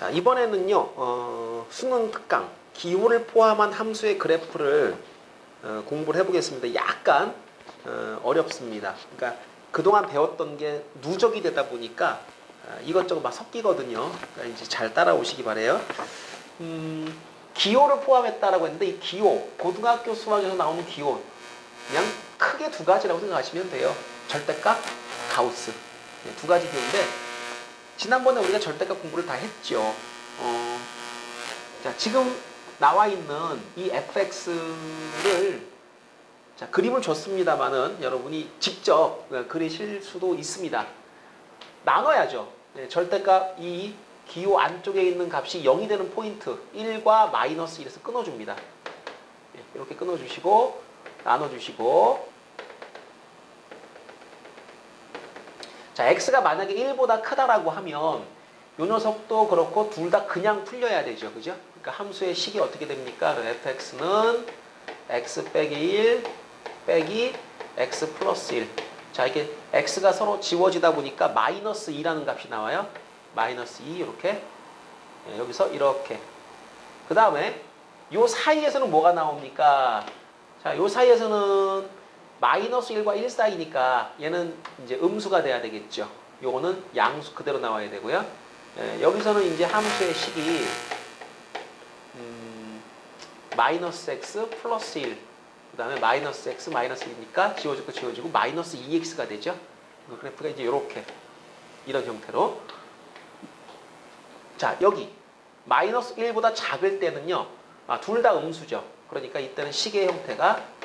자, 이번에는요, 수능 특강, 기호를 포함한 함수의 그래프를 공부를 해보겠습니다. 약간 어렵습니다. 그러니까 그동안 배웠던 게 누적이 되다 보니까 이것저것 막 섞이거든요. 그러니까 이제 잘 따라오시기 바래요. 기호를 포함했다라고 했는데 이 기호, 고등학교 수학에서 나오는 기호, 그냥 크게 두 가지라고 생각하시면 돼요. 절대값, 가우스. 네, 두 가지 기호인데 지난번에 우리가 절대값 공부를 다 했죠. 자, 지금 나와 있는 이 fx를 자, 그림을 줬습니다만은 여러분이 직접 그리실 수도 있습니다. 나눠야죠. 네, 절대값 이 기호 안쪽에 있는 값이 0이 되는 포인트 1과 마이너스 1에서 끊어줍니다. 네, 이렇게 끊어주시고 나눠주시고 자, x가 만약에 1보다 크다라고 하면 이 녀석도 그렇고 둘 다 그냥 풀려야 되죠. 그죠? 그러니까 함수의 식이 어떻게 됩니까? fx는 x 빼기 1 빼기 x 플러스 1. 자, 이렇게 x가 서로 지워지다 보니까 마이너스 2라는 값이 나와요. 마이너스 2 이렇게. 네, 여기서 이렇게. 그 다음에 요 사이에서는 뭐가 나옵니까? 자, 요 사이에서는 마이너스 1과 1 사이니까 얘는 이제 음수가 돼야 되겠죠. 요거는 양수 그대로 나와야 되고요. 예, 여기서는 이제 함수의 식이 마이너스 x 플러스 1. 그 다음에 마이너스 x 마이너스 1이니까 지워지고 지워지고 마이너스 2x가 되죠. 그래프가 이제 요렇게 이런 형태로. 자, 여기 마이너스 1보다 작을 때는요. 둘 다 음수죠. 그러니까 이때는 식의 형태가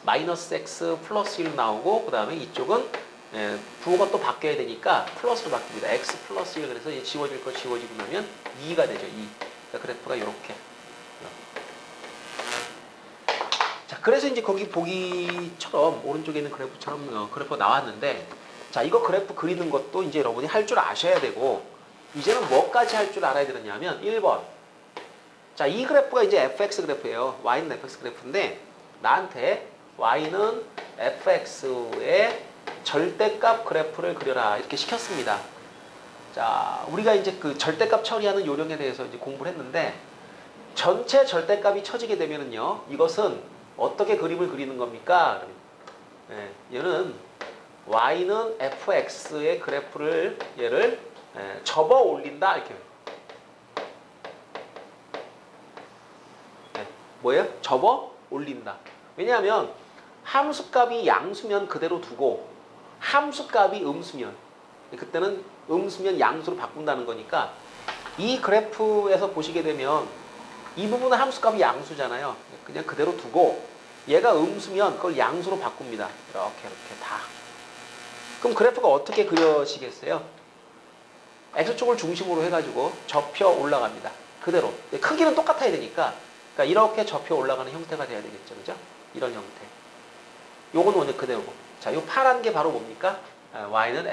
마이너스 x 플러스 1 나오고 그 다음에 이쪽은 부호가 또 바뀌어야 되니까 플러스로 바뀝니다. x 플러스 1 그래서 이제 지워질 거 지워지고 나면 2가 되죠. 2. 그러니까 그래프가 이렇게. 자, 그래서 이제 거기 보기처럼 오른쪽에 있는 그래프처럼 그래프가 나왔는데 자, 이거 그래프 그리는 것도 이제 여러분이 할 줄 아셔야 되고 이제는 뭐까지 할 줄 알아야 되느냐면 1번. 자, 이 그래프가 이제 fx 그래프예요. y는 fx 그래프인데 나한테 y는 fx의 절대값 그래프를 그려라 이렇게 시켰습니다. 자, 우리가 이제 그 절대값 처리하는 요령에 대해서 이제 공부를 했는데 전체 절대값이 쳐지게 되면은요, 이것은 어떻게 그림을 그리는 겁니까? 네, 얘는 y는 fx의 그래프를 얘를 접어 올린다 이렇게. 네, 뭐예요? 접어 올린다. 왜냐하면 함수값이 양수면 그대로 두고 함수값이 음수면 그때는 음수면 양수로 바꾼다는 거니까 이 그래프에서 보시게 되면 이 부분은 함수값이 양수잖아요. 그냥 그대로 두고 얘가 음수면 그걸 양수로 바꿉니다. 이렇게 다. 그럼 그래프가 어떻게 그려지겠어요? x축을 중심으로 해가지고 접혀 올라갑니다. 그대로. 크기는 똑같아야 되니까 그러니까 이렇게 접혀 올라가는 형태가 돼야 되겠죠. 그죠? 이런 형태. 요건 오늘 그대로고. 자, 요 파란 게 바로 뭡니까? y는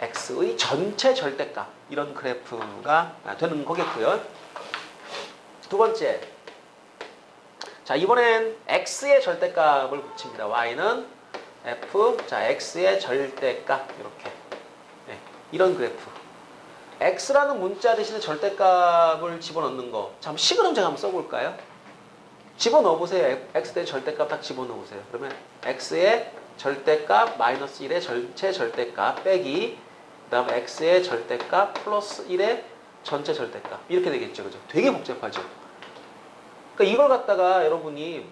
fx의 전체 절대값. 이런 그래프가 되는 거겠고요. 두 번째. 자, 이번엔 x의 절대값을 붙입니다. y는 자, x의 절대값. 이렇게. 네, 이런 그래프. x라는 문자 대신에 절대값을 집어넣는 거. 자, 한번 식을 제가 한번 써볼까요? 집어넣어 보세요. x의 절대값 딱 집어넣어 보세요. 그러면 x의 절대값 마이너스 1의 전체 절대값 빼기 그 다음에 x의 절대값 플러스 1의 전체 절대값 이렇게 되겠죠. 그죠? 되게 복잡하죠. 그러니까 이걸 갖다가 여러분이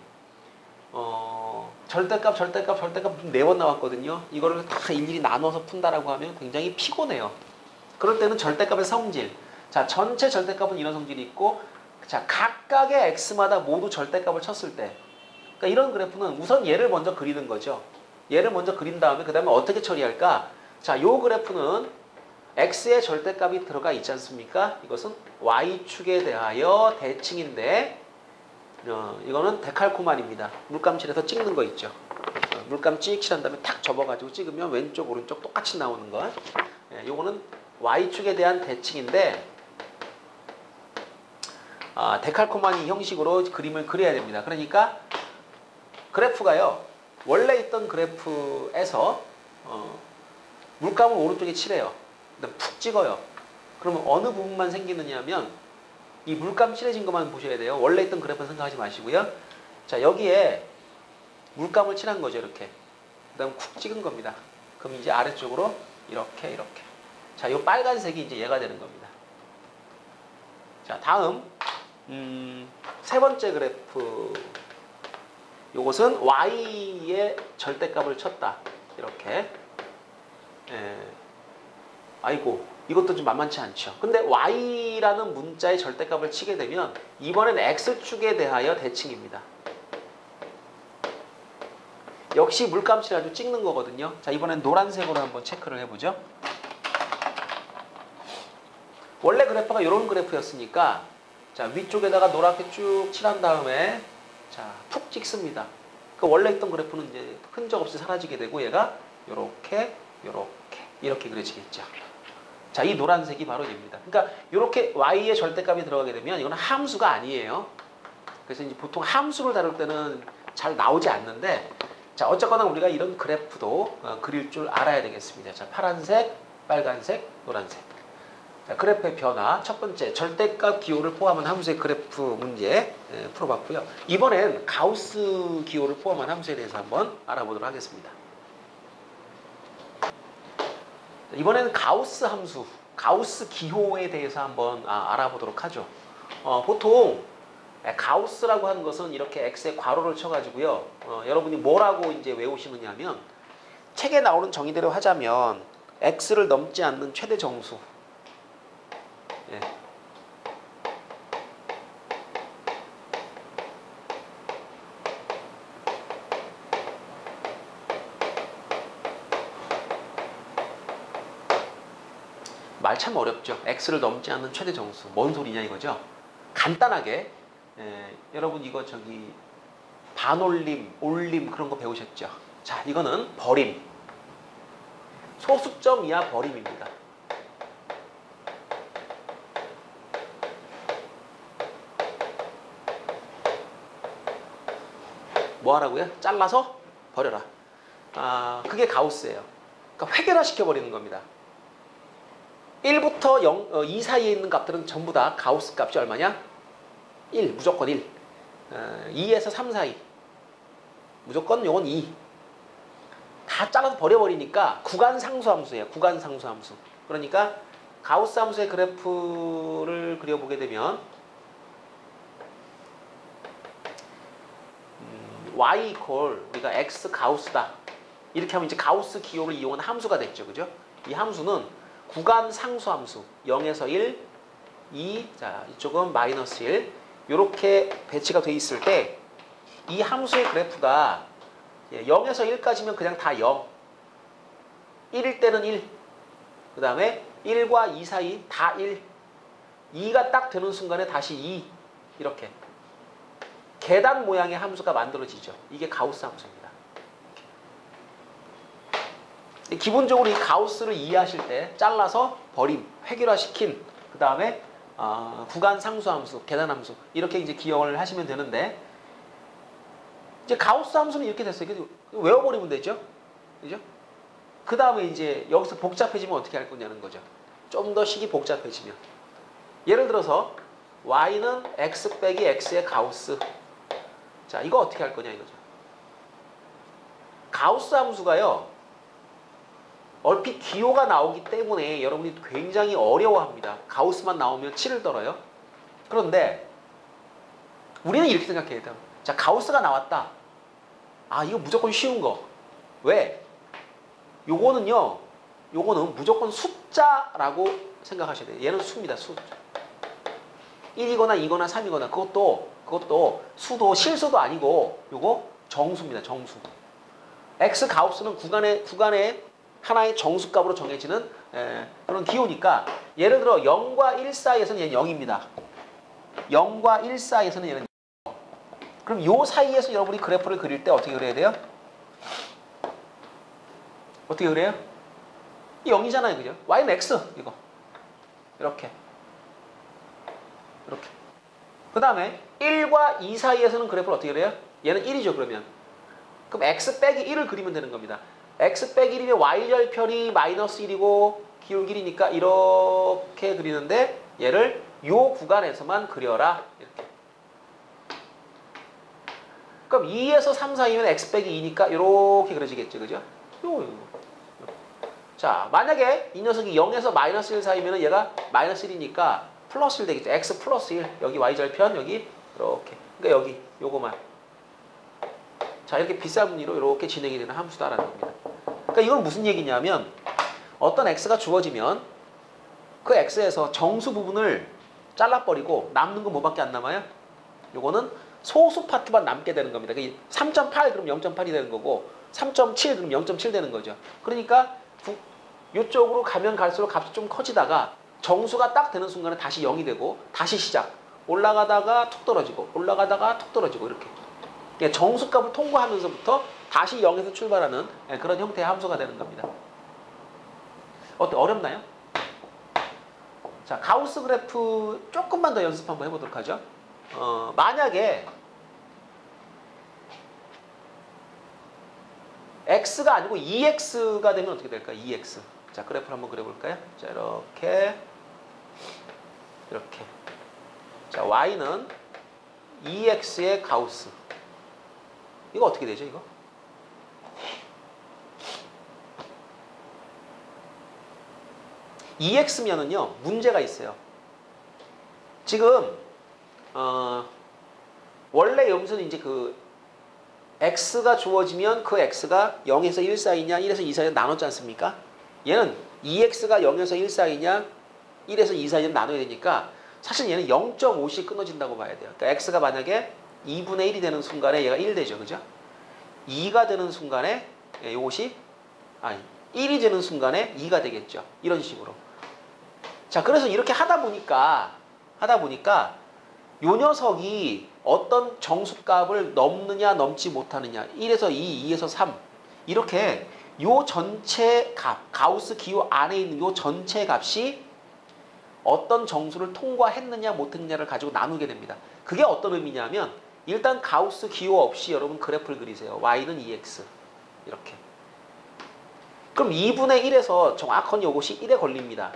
절대값 좀 4번 나왔거든요. 이거를 다 일일이 나눠서 푼다라고 하면 굉장히 피곤해요. 그럴 때는 절대값의 성질. 자, 전체 절대값은 이런 성질이 있고 자, 각각의 x마다 모두 절대값을 쳤을 때 그러니까 이런 그래프는 우선 얘를 먼저 그리는 거죠. 얘를 먼저 그린 다음에 그 다음에 어떻게 처리할까? 자, 요 그래프는 x의 절대값이 들어가 있지 않습니까? 이것은 y축에 대하여 대칭인데 이거는 데칼코마니입니다. 물감칠해서 찍는 거 있죠. 물감 찍 칠한 다음에 탁 접어가지고 찍으면 왼쪽 오른쪽 똑같이 나오는 거. 요거는 y축에 대한 대칭인데 데칼코마니 형식으로 그림을 그려야 됩니다. 그러니까 그래프가요. 원래 있던 그래프에서 물감을 오른쪽에 칠해요. 그다음 푹 찍어요. 그러면 어느 부분만 생기느냐 하면 이 물감 칠해진 것만 보셔야 돼요. 원래 있던 그래프 생각하지 마시고요. 자, 여기에 물감을 칠한 거죠. 이렇게. 그 다음 쿡 찍은 겁니다. 그럼 이제 아래쪽으로 이렇게. 자, 이 빨간색이 이제 얘가 되는 겁니다. 자, 다음 세 번째 그래프. 요것은 y의 절대값을 쳤다. 이렇게. 아이고, 이것도 좀 만만치 않죠. 근데 y라는 문자의 절대값을 치게 되면 이번엔 x축에 대하여 대칭입니다. 역시 물감칠 아주 찍는 거거든요. 자, 이번엔 노란색으로 한번 체크를 해보죠. 원래 그래프가 이런 그래프였으니까 자, 위쪽에다가 노랗게 쭉 칠한 다음에 자, 푹 찍습니다. 그 원래 있던 그래프는 이제 흔적 없이 사라지게 되고 얘가 이렇게 그려지겠죠. 자, 이 노란색이 바로 얘입니다. 그러니까 이렇게 y의 절대값이 들어가게 되면 이건 함수가 아니에요. 그래서 이제 보통 함수를 다룰 때는 잘 나오지 않는데 자, 어쨌거나 우리가 이런 그래프도 그릴 줄 알아야 되겠습니다. 자, 파란색, 빨간색, 노란색. 자, 그래프의 변화. 첫 번째, 절대값 기호를 포함한 함수의 그래프 문제 풀어봤고요. 이번엔 가우스 기호를 포함한 함수에 대해서 한번 알아보도록 하겠습니다. 이번에는 가우스 함수, 가우스 기호에 대해서 한번 알아보도록 하죠. 보통 가우스라고 하는 것은 이렇게 x에 괄호를 쳐가지고요. 여러분이 뭐라고 이제 외우시느냐 하면 책에 나오는 정의대로 하자면 x를 넘지 않는 최대 정수. 예. 말 참 어렵죠. x를 넘지 않는 최대 정수. 뭔 소리냐 이거죠. 간단하게 여러분 이거 저기 반올림, 올림 그런 거 배우셨죠. 자, 이거는 버림. 소수점 이하 버림입니다. 뭐 하라고요? 잘라서 버려라. 그게 가우스예요. 그러니까 획일화 시켜버리는 겁니다. 1부터 2 사이에 있는 값들은 전부 다 가우스 값이 얼마냐? 1, 무조건 1. 2에서 3 사이. 무조건 요건 2. 다 잘라서 버려버리니까 구간상수 함수예요. 구간상수 함수. 그러니까 가우스 함수의 그래프를 그려보게 되면 y 이퀄 우리가 x 가우스다. 이렇게 하면 이제 가우스 기호를 이용한 함수가 됐죠. 그죠? 이 함수는 구간상수 함수 0에서 1, 2, 자 이쪽은 마이너스 1 이렇게 배치가 돼 있을 때 이 함수의 그래프가 0에서 1까지면 그냥 다 0 1일 때는 1 그 다음에 1과 2 사이 다 1 2가 딱 되는 순간에 다시 2 이렇게 계단 모양의 함수가 만들어지죠. 이게 가우스 함수입니다. 기본적으로 이 가우스를 이해하실 때 잘라서 버림, 획일화시킨 그 다음에 구간 상수 함수, 계단 함수 이렇게 이제 기억을 하시면 되는데 이제 가우스 함수는 이렇게 됐어요. 외워버리면 되죠. 그죠? 그 다음에 이제 여기서 복잡해지면 어떻게 할 거냐는 거죠. 좀 더 식이 복잡해지면 예를 들어서 y는 x 빼기 x의 가우스. 자, 이거 어떻게 할 거냐 이거죠. 가우스 함수가요. 얼핏 기호가 나오기 때문에 여러분이 굉장히 어려워합니다. 가우스만 나오면 치를 떨어요. 그런데 우리는 이렇게 생각해야 돼요. 자, 가우스가 나왔다. 이거 무조건 쉬운 거. 왜? 요거는 무조건 숫자라고 생각하셔야 돼요. 얘는 수입니다. 수. 1이거나 2거나 3이거나 그것도 수도 실수도 아니고 요거 정수입니다. 정수. x 가우스는 구간의 하나의 정수값으로 정해지는 그런 기호니까 예를 들어 0과 1 사이에서는 얘는 0입니다. 0과 1 사이에서는 얘는 0. 그럼 요 사이에서 여러분이 그래프를 그릴 때 어떻게 그려야 돼요? 어떻게 그래요? 이 0이잖아요. 그죠? y는 x 이거. 이렇게. 그 다음에 1과 2 사이에서는 그래프를 어떻게 그려요? 얘는 1이죠. 그러면. 그럼 x 빼기 1을 그리면 되는 겁니다. x 빼기 1이면 y절편이 마이너스 1이고 기울 길이니까 이렇게 그리는데 얘를 요 구간에서만 그려라. 이렇게. 그럼 2에서 3 사이면 x 빼기 2니까 이렇게 그려지겠죠. 그죠? 요. 자, 만약에 이 녀석이 0에서 마이너스 1 사이면 얘가 마이너스 1이니까 플러스 1 되겠죠. x 플러스 1. 여기 y절편, 여기 이렇게. 그러니까 여기 요거만. 자, 이렇게 빗사분리로 이렇게 진행이 되는 함수다라는 겁니다. 그러니까 이건 무슨 얘기냐면 어떤 x가 주어지면 그 x에서 정수 부분을 잘라버리고 남는 건 뭐밖에 안 남아요? 요거는 소수 파트만 남게 되는 겁니다. 3.8 그럼 0.8이 되는 거고 3.7 그럼 0.7 되는 거죠. 그러니까 이쪽으로 가면 갈수록 값이 좀 커지다가 정수가 딱 되는 순간에 다시 0이 되고 다시 시작. 올라가다가 툭 떨어지고 올라가다가 툭 떨어지고 이렇게. 정수값을 통과하면서부터 다시 0에서 출발하는 그런 형태의 함수가 되는 겁니다. 어때? 어렵나요? 자, 가우스 그래프 조금만 더 연습 한번 해보도록 하죠. 만약에 x가 아니고 2x가 되면 어떻게 될까요? 2x. 자, 그래프를 한번 그려볼까요? 자, 이렇게. 자, y는 2x의 가우스. 이거 어떻게 되죠, 이거? (2x면은요) 문제가 있어요. 지금 원래 여기서는 이제 그 x가 주어지면 그 x가 0에서 1 사이냐 1에서 2 사이냐 나눴지 않습니까? 얘는 2x가 0에서 1 사이냐 1에서 2 사이냐 나눠야 되니까 사실 얘는 0.5씩 끊어진다고 봐야 돼요. 그러니까 x가 만약에 2분의 1이 되는 순간에 얘가 1 되죠. 그죠? 2가 되는 순간에 이것이 1이 되는 순간에 2가 되겠죠. 이런 식으로. 자, 그래서 이렇게 하다 보니까 요 녀석이 어떤 정수값을 넘느냐 넘지 못하느냐 1에서 2, 2에서 3 이렇게 요 전체 값, 가우스 기호 안에 있는 요 전체 값이 어떤 정수를 통과했느냐 못했느냐를 가지고 나누게 됩니다. 그게 어떤 의미냐면 일단 가우스 기호 없이 여러분 그래프를 그리세요. y는 2x 이렇게. 그럼 2분의 1에서 정확한 요것이 1에 걸립니다.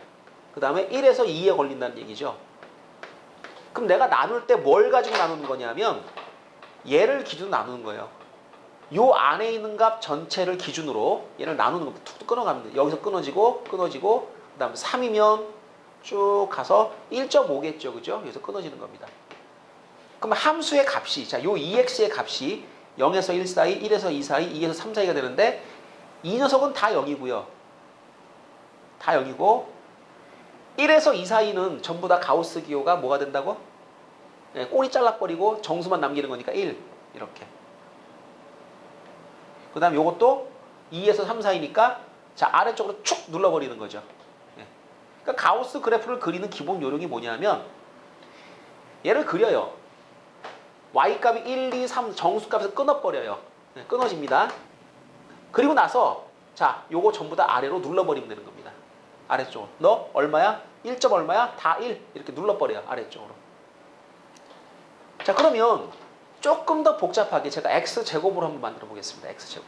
그 다음에 1에서 2에 걸린다는 얘기죠. 그럼 내가 나눌 때 뭘 가지고 나누는 거냐면 얘를 기준으로 나누는 거예요. 요 안에 있는 값 전체를 기준으로 얘를 나누는 겁니다. 툭툭 끊어갑니다. 여기서 끊어지고 그 다음에 3이면 쭉 가서 1.5겠죠. 그죠? 여기서 끊어지는 겁니다. 그럼 함수의 값이 자, 요 2x의 값이 0에서 1 사이, 1에서 2 사이, 2에서 3 사이가 되는데 이 녀석은 다 0이고요. 다 0이고 1에서 2 사이는 전부 다 가우스 기호가 뭐가 된다고? 네, 꼬리 잘라버리고 정수만 남기는 거니까 1 이렇게. 그 다음 요것도 2에서 3 사이니까 자 아래쪽으로 축 눌러버리는 거죠. 네. 그러니까 가우스 그래프를 그리는 기본 요령이 뭐냐면 얘를 그려요. y값이 1, 2, 3 정수값에서 끊어버려요. 네, 끊어집니다. 그리고 나서 자 요거 전부 다 아래로 눌러버리면 되는 겁니다. 아래쪽으로. 너 얼마야? 1점 얼마야? 다 1. 이렇게 눌러버려요. 아래쪽으로. 자, 그러면 조금 더 복잡하게 제가 x제곱으로 한번 만들어 보겠습니다. x제곱.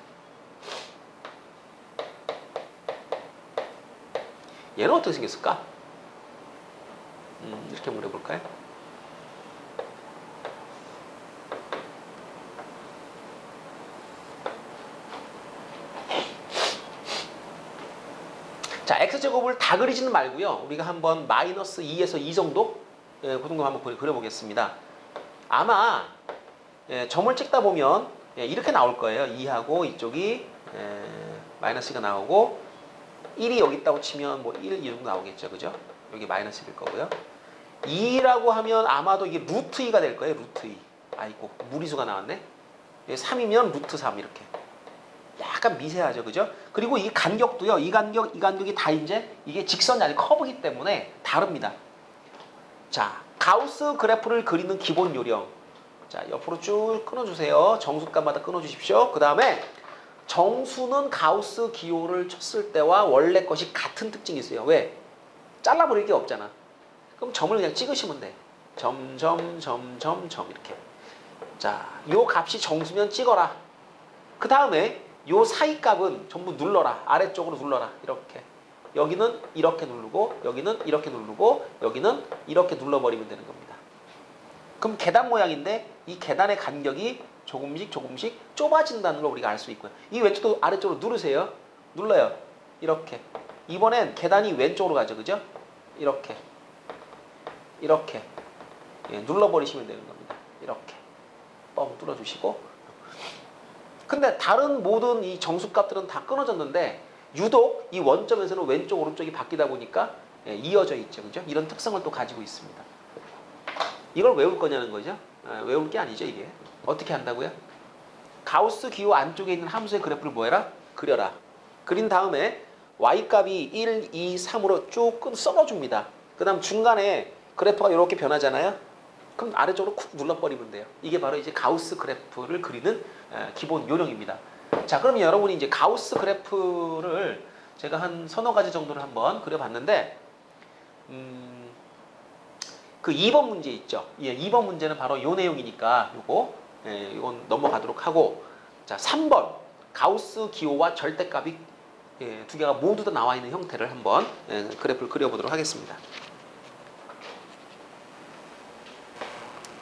얘는 어떻게 생겼을까? 이렇게 한번 해볼까요? 자, x제곱을 다 그리지는 말고요. 우리가 한번 마이너스 2에서 2 정도? 그 정도 한번 그려보겠습니다. 아마 점을 찍다 보면 이렇게 나올 거예요. 2하고 이쪽이 마이너스 2가 나오고 1이 여기 있다고 치면 뭐 1, 2 정도 나오겠죠. 그죠? 여기 마이너스 1일 거고요. 2라고 하면 아마도 이게 루트 2가 될 거예요. 루트 2. 아이고, 무리수가 나왔네. 3이면 루트 3 이렇게. 약간 미세하죠. 그죠? 그리고 이 간격도요. 이 간격이 다 이제 이게 직선이 아니고 커브이기 때문에 다릅니다. 자, 가우스 그래프를 그리는 기본 요령. 자, 옆으로 쭉 끊어주세요. 정수값마다 끊어주십시오. 그 다음에 정수는 가우스 기호를 쳤을 때와 원래 것이 같은 특징이 있어요. 왜? 잘라버릴 게 없잖아. 그럼 점을 그냥 찍으시면 돼. 점 이렇게. 자, 요 값이 정수면 찍어라. 그 다음에 요 사이 값은 전부 눌러라. 아래쪽으로 눌러라. 이렇게. 여기는 이렇게 누르고 여기는 이렇게 누르고 여기는 이렇게 눌러버리면 되는 겁니다. 그럼 계단 모양인데 이 계단의 간격이 조금씩 좁아진다는 걸 우리가 알 수 있고요. 이 왼쪽도 아래쪽으로 누르세요. 눌러요. 이렇게. 이번엔 계단이 왼쪽으로 가죠. 그죠? 이렇게. 이렇게. 예, 눌러버리시면 되는 겁니다. 이렇게. 뻥 뚫어주시고. 근데 다른 모든 이 정수값들은 다 끊어졌는데 유독 이 원점에서는 왼쪽 오른쪽이 바뀌다 보니까 예, 이어져 있죠. 그죠? 이런 특성을 또 가지고 있습니다. 이걸 외울 거냐는 거죠. 외울 게 아니죠. 이게. 어떻게 한다고요? 가우스 기호 안쪽에 있는 함수의 그래프를 뭐 해라? 그려라. 그린 다음에 y값이 1, 2, 3으로 쭉 썰어줍니다. 그 다음 중간에 그래프가 이렇게 변하잖아요. 그럼 아래쪽으로 쿡 눌러버리면 돼요. 이게 바로 이제 가우스 그래프를 그리는 기본 요령입니다. 자, 그러면 여러분이 이제 가우스 그래프를 제가 한 서너 가지 정도를 한번 그려봤는데, 그 2번 문제 있죠. 예, 2번 문제는 바로 요 내용이니까 이건 넘어가도록 하고, 자, 3번 가우스 기호와 절대값이 두 개가 모두 다 나와 있는 형태를 한번 그래프를 그려보도록 하겠습니다.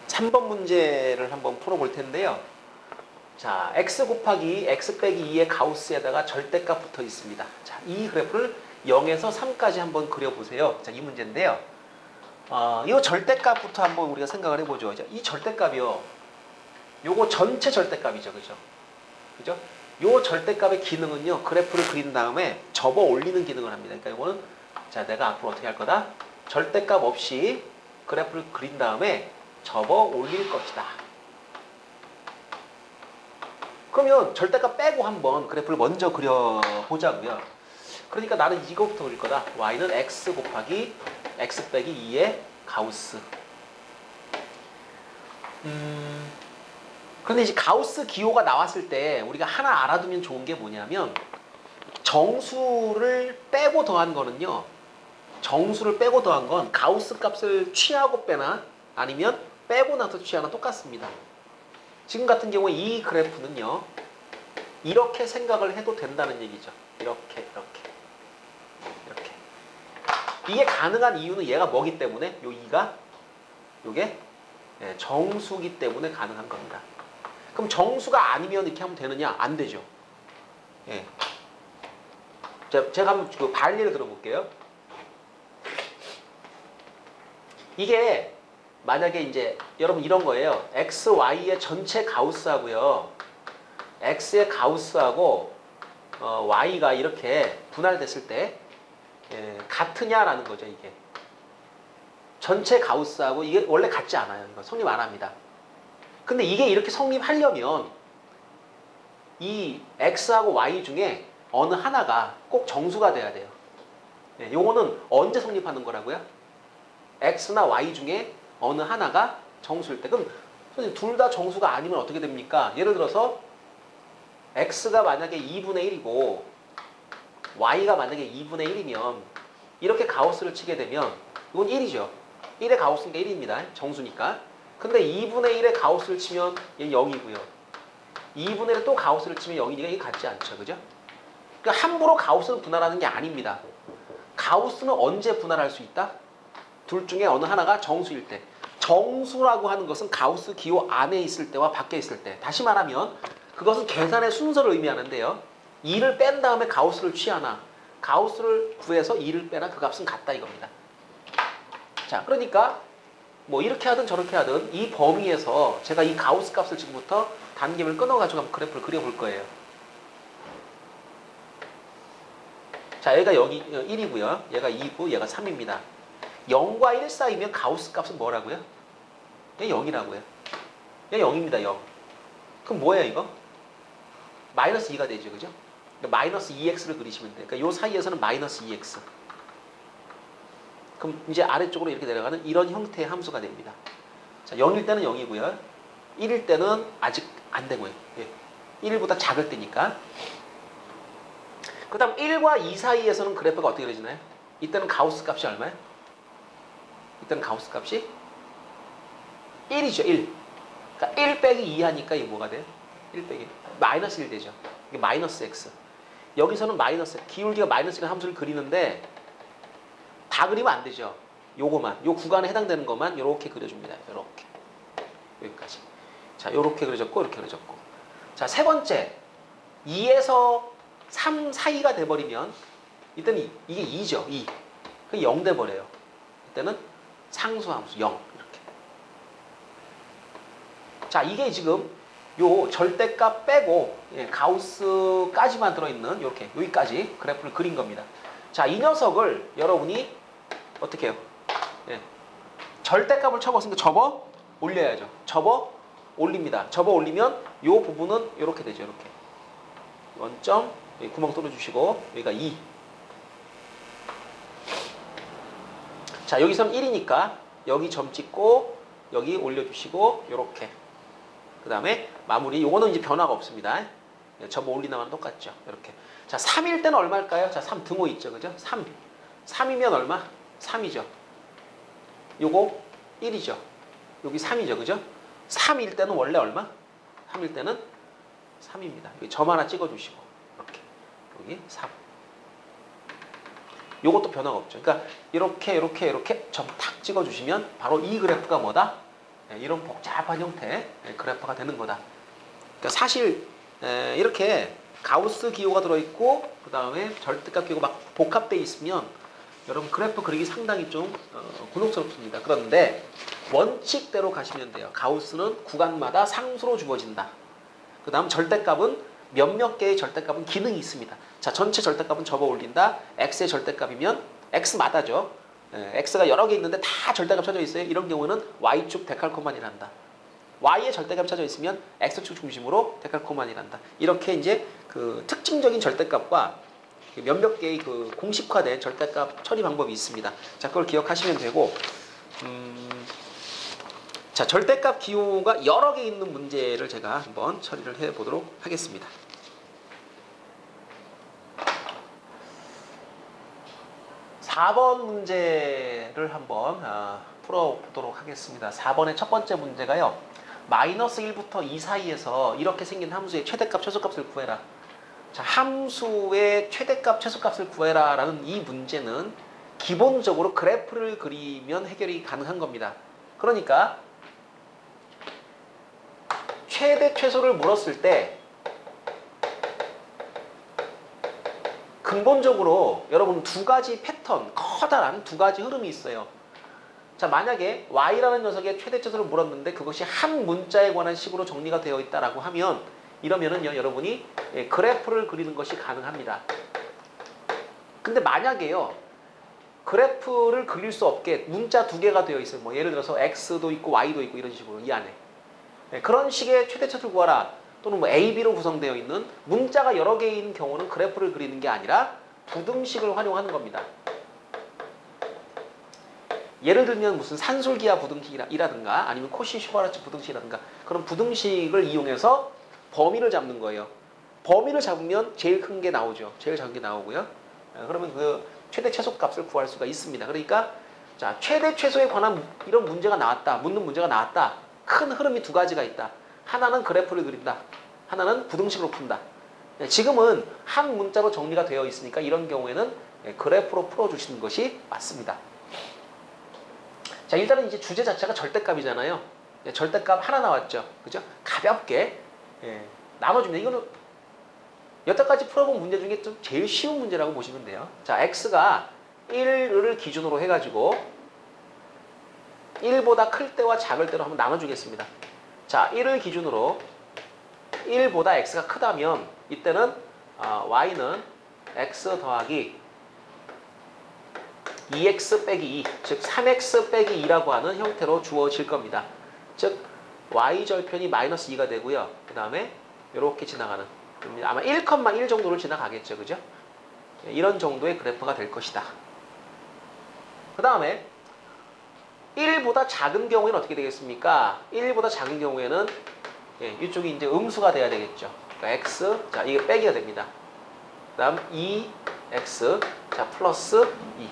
3번 문제를 한번 풀어볼 텐데요. 자, x 곱하기 x 빼기 2의 가우스에다가 절대값 붙어 있습니다. 자, 이 그래프를 0에서 3까지 한번 그려보세요. 자, 이 문제인데요. 이 절대값부터 한번 우리가 생각을 해보죠. 이 절대값이요. 요거 전체 절대값이죠. 그죠? 그죠? 요 절대값의 기능은요. 그래프를 그린 다음에 접어 올리는 기능을 합니다. 그러니까 이거는 자, 내가 앞으로 어떻게 할 거다? 절대값 없이 그래프를 그린 다음에 접어 올릴 것이다. 그러면 절대값 빼고 한번 그래프를 먼저 그려보자고요. 그러니까 나는 이거부터 그릴 거다. y는 x 곱하기 x 빼기 2의 가우스. 그런데 이제 가우스 기호가 나왔을 때 우리가 하나 알아두면 좋은 게 뭐냐면 정수를 빼고 더한 거는요. 정수를 빼고 더한 건 가우스 값을 취하고 빼나 아니면 빼고 나서 취하나 똑같습니다. 지금 같은 경우에 이 그래프는요. 이렇게 생각을 해도 된다는 얘기죠. 이렇게. 이게 가능한 이유는 얘가 뭐기 때문에 요 2가 요게 정수기 때문에 가능한 겁니다. 그럼 정수가 아니면 이렇게 하면 되느냐? 안 되죠. 예. 제가 한번 그 발리를 들어볼게요. 이게 만약에 이제 여러분 이런 거예요. x, y의 전체 가우스하고요. x의 가우스하고 y가 이렇게 분할됐을 때 같으냐라는 거죠. 이게 전체 가우스하고 이게 원래 같지 않아요. 이거 성립 안 합니다. 근데 이게 이렇게 성립하려면 이 x하고 y 중에 어느 하나가 꼭 정수가 돼야 돼요. 요거는 언제 성립하는 거라고요? x나 y 중에 어느 하나가 정수일 때. 그럼 선생님 둘 다 정수가 아니면 어떻게 됩니까? 예를 들어서 x가 만약에 2분의 1이고 y가 만약에 2분의 1이면 이렇게 가우스를 치게 되면 이건 1이죠. 1의 가우스니까 1입니다. 정수니까. 근데 2분의 1의 가우스를 치면 얘는 0이고요. 2분의 1에 또 가우스를 치면 0이니까 이게 같지 않죠. 그죠? 그러니까 함부로 가우스를 분할하는 게 아닙니다. 가우스는 언제 분할할 수 있다? 둘 중에 어느 하나가 정수일 때. 정수라고 하는 것은 가우스 기호 안에 있을 때와 밖에 있을 때. 다시 말하면 그것은 계산의 순서를 의미하는데요. 2를 뺀 다음에 가우스를 취하나 가우스를 구해서 2를 빼나 그 값은 같다 이겁니다. 자, 그러니까 뭐 이렇게 하든 저렇게 하든 이 범위에서 제가 이 가우스 값을 지금부터 단계를 끊어가지고 한번 그래프를 그려볼 거예요. 자, 얘가 여기 1이고요. 얘가 2고 얘가 3입니다. 0과 1 사이면 가우스 값은 뭐라고요? 얘 0이라고요. 얘 0입니다. 0. 그럼 뭐예요 이거? 마이너스 2가 되죠. 그죠? 그러니까 마이너스 2x를 그리시면 돼요. 그러니까 요 사이에서는 마이너스 2x. 그럼 이제 아래쪽으로 이렇게 내려가는 이런 형태의 함수가 됩니다. 자, 0일 때는 0이고요. 1일 때는 아직 안 되고요. 예. 1보다 작을 때니까. 그 다음 1과 2 사이에서는 그래프가 어떻게 그려지나요? 이때는 가우스 값이 얼마예요? 이때는 가우스 값이 1이죠. 1. 그러니까 1 빼기 2 하니까 이게 뭐가 돼요? 1 빼기 마이너스 1 되죠. 이게 마이너스 x. 여기서는 마이너스, 기울기가 마이너스인 함수를 그리는데 다 그리면 안 되죠. 요거만, 요 구간에 해당되는 것만 요렇게 그려줍니다. 요렇게. 여기까지. 자, 요렇게 그려졌고, 이렇게 그려졌고. 자, 세 번째. 2에서 3 사이가 돼버리면, 이때는 이게 2죠. 2. 그게 0 돼버려요. 이때는 상수함수 0. 이렇게. 자, 이게 지금 요 절대값 빼고, 예, 가우스까지만 들어있는, 요렇게, 여기까지 그래프를 그린 겁니다. 자, 이 녀석을 여러분이 어떻게 해요? 예. 절대값을 쳐봤으니까 접어 올려야죠. 접어 올립니다. 접어 올리면 이 부분은 이렇게 되죠. 이렇게 원점 여기 구멍 뚫어주시고 여기가 2. 자, 여기서는 1이니까 여기 점 찍고 여기 올려주시고 이렇게. 그 다음에 마무리. 요거는 이제 변화가 없습니다. 접어 올리나만 똑같죠. 이렇게. 자, 3일 때는 얼마일까요? 자, 3 등호 있죠. 그죠? 3. 3이면 얼마? 3이죠. 요거 1이죠. 여기 3이죠. 그죠? 3일 때는 원래 얼마? 3일 때는 3입니다. 여기 점 하나 찍어주시고 이렇게. 여기 3. 요것도 변화가 없죠. 그러니까 이렇게 점 탁 찍어주시면 바로 이 그래프가 뭐다? 이런 복잡한 형태의 그래프가 되는 거다. 그러니까 사실 이렇게 가우스 기호가 들어있고 그 다음에 절대값 기호가 막 복합되어 있으면 여러분 그래프 그리기 상당히 좀 곤혹스럽습니다. 그런데 원칙대로 가시면 돼요. 가우스는 구간마다 상수로 주어진다. 그 다음 절대값은 몇몇 개의 절대값은 기능이 있습니다. 자, 전체 절대값은 접어 올린다. x의 절대값이면 x마다죠. x가 여러 개 있는데 다 절대값 쳐져 있어요. 이런 경우는 y축 데칼코마니란다. y의 절대값 쳐져 있으면 x축 중심으로 데칼코마니란다. 이렇게 이제 그 특징적인 절대값과 몇몇 개의 그 공식화된 절대값 처리 방법이 있습니다. 자, 그걸 기억하시면 되고, 자, 절대값 기호가 여러 개 있는 문제를 제가 한번 처리를 해 보도록 하겠습니다. (4번) 문제를 한번 풀어보도록 하겠습니다. 4번의 첫 번째 문제가요. 마이너스 1부터 2 사이에서 이렇게 생긴 함수의 최대값, 최소값을 구해라. 자, 함수의 최대값, 최소값을 구해라 라는 이 문제는 기본적으로 그래프를 그리면 해결이 가능한 겁니다. 그러니까 최대, 최소를 물었을 때 근본적으로 여러분 두 가지 패턴, 커다란 두 가지 흐름이 있어요. 자, 만약에 y라는 녀석의 최대, 최소를 물었는데 그것이 한 문자에 관한 식으로 정리가 되어 있다라고 하면 이러면은요, 여러분이 그래프를 그리는 것이 가능합니다. 근데 만약에요, 그래프를 그릴 수 없게 문자 두 개가 되어 있어요. 뭐 예를 들어서 x도 있고 y도 있고 이런 식으로 이 안에. 그런 식의 최대, 최소를 구하라. 또는 뭐 a, b로 구성되어 있는 문자가 여러 개인 경우는 그래프를 그리는 게 아니라 부등식을 활용하는 겁니다. 예를 들면 무슨 산술기하 부등식이라든가 아니면 코시-슈바르츠 부등식이라든가 그런 부등식을 이용해서 범위를 잡는 거예요. 범위를 잡으면 제일 큰 게 나오죠. 제일 작은 게 나오고요. 그러면 그 최대 최소 값을 구할 수가 있습니다. 그러니까 자, 최대 최소에 관한 이런 문제가 나왔다. 묻는 문제가 나왔다. 큰 흐름이 두 가지가 있다. 하나는 그래프를 그린다. 하나는 부등식으로 푼다. 지금은 한 문자로 정리가 되어 있으니까 이런 경우에는 그래프로 풀어주시는 것이 맞습니다. 자, 일단은 이제 주제 자체가 절대값이잖아요. 절대값 하나 나왔죠. 그죠? 가볍게 나눠줍니다. 이거는 여태까지 풀어본 문제 중에 좀 제일 쉬운 문제라고 보시면 돼요. 자, x가 1을 기준으로 해가지고 1보다 클 때와 작을 때로 한번 나눠주겠습니다. 자, 1을 기준으로 1보다 x가 크다면 이때는 y는 x 더하기 2x 빼기 2, 즉 3x 빼기 2라고 하는 형태로 주어질 겁니다. 즉 y절편이 마이너스 2가 되고요. 그 다음에 이렇게 지나가는, 아마 1,1 정도를 지나가겠죠. 그죠? 이런 정도의 그래프가 될 것이다. 그 다음에 1보다 작은 경우에는 어떻게 되겠습니까? 1보다 작은 경우에는 이쪽이 이제 음수가 돼야 되겠죠. 그러니까 x, 자, 이게 빼기가 됩니다. 그 다음 2x, 자, 플러스 2.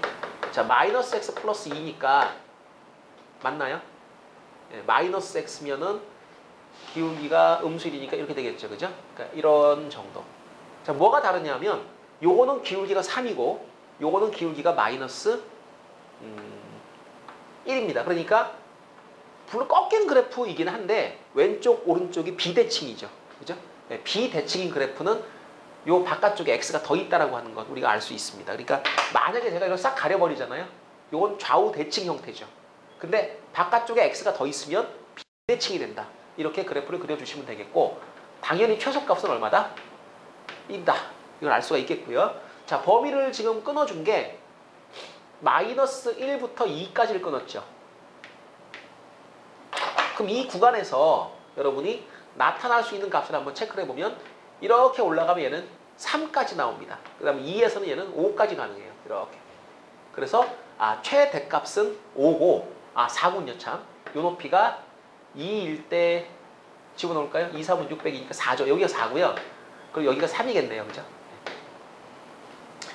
자, 마이너스 x 플러스 2니까 맞나요? 마이너스 x면은 기울기가 음수 1이니까 이렇게 되겠죠. 그죠? 그러니까 이런 정도. 자, 뭐가 다르냐면 요거는 기울기가 3이고 요거는 기울기가 마이너스 1입니다. 그러니까 불 꺾인 그래프이긴 한데 왼쪽 오른쪽이 비대칭이죠. 그죠? 네, 비대칭인 그래프는 요 바깥쪽에 x가 더 있다라고 하는 건 우리가 알 수 있습니다. 그러니까 만약에 제가 이걸 싹 가려버리잖아요. 요건 좌우 대칭 형태죠. 근데 바깥쪽에 x가 더 있으면 비대칭이 된다. 이렇게 그래프를 그려주시면 되겠고 당연히 최소값은 얼마다? 1이다. 이걸 알 수가 있겠고요. 자, 범위를 지금 끊어준 게 마이너스 1부터 2까지를 끊었죠. 그럼 이 구간에서 여러분이 나타날 수 있는 값을 한번 체크를 해보면 이렇게 올라가면 얘는 3까지 나옵니다. 그 다음에 2에서는 얘는 5까지 가능해요. 이렇게. 그래서 최대값은 5고 4군요 참. 요 높이가 2일 때 집어넣을까요? 2, 4분 600이니까 4죠. 여기가 4고요. 그리고 여기가 3이겠네요. 그죠?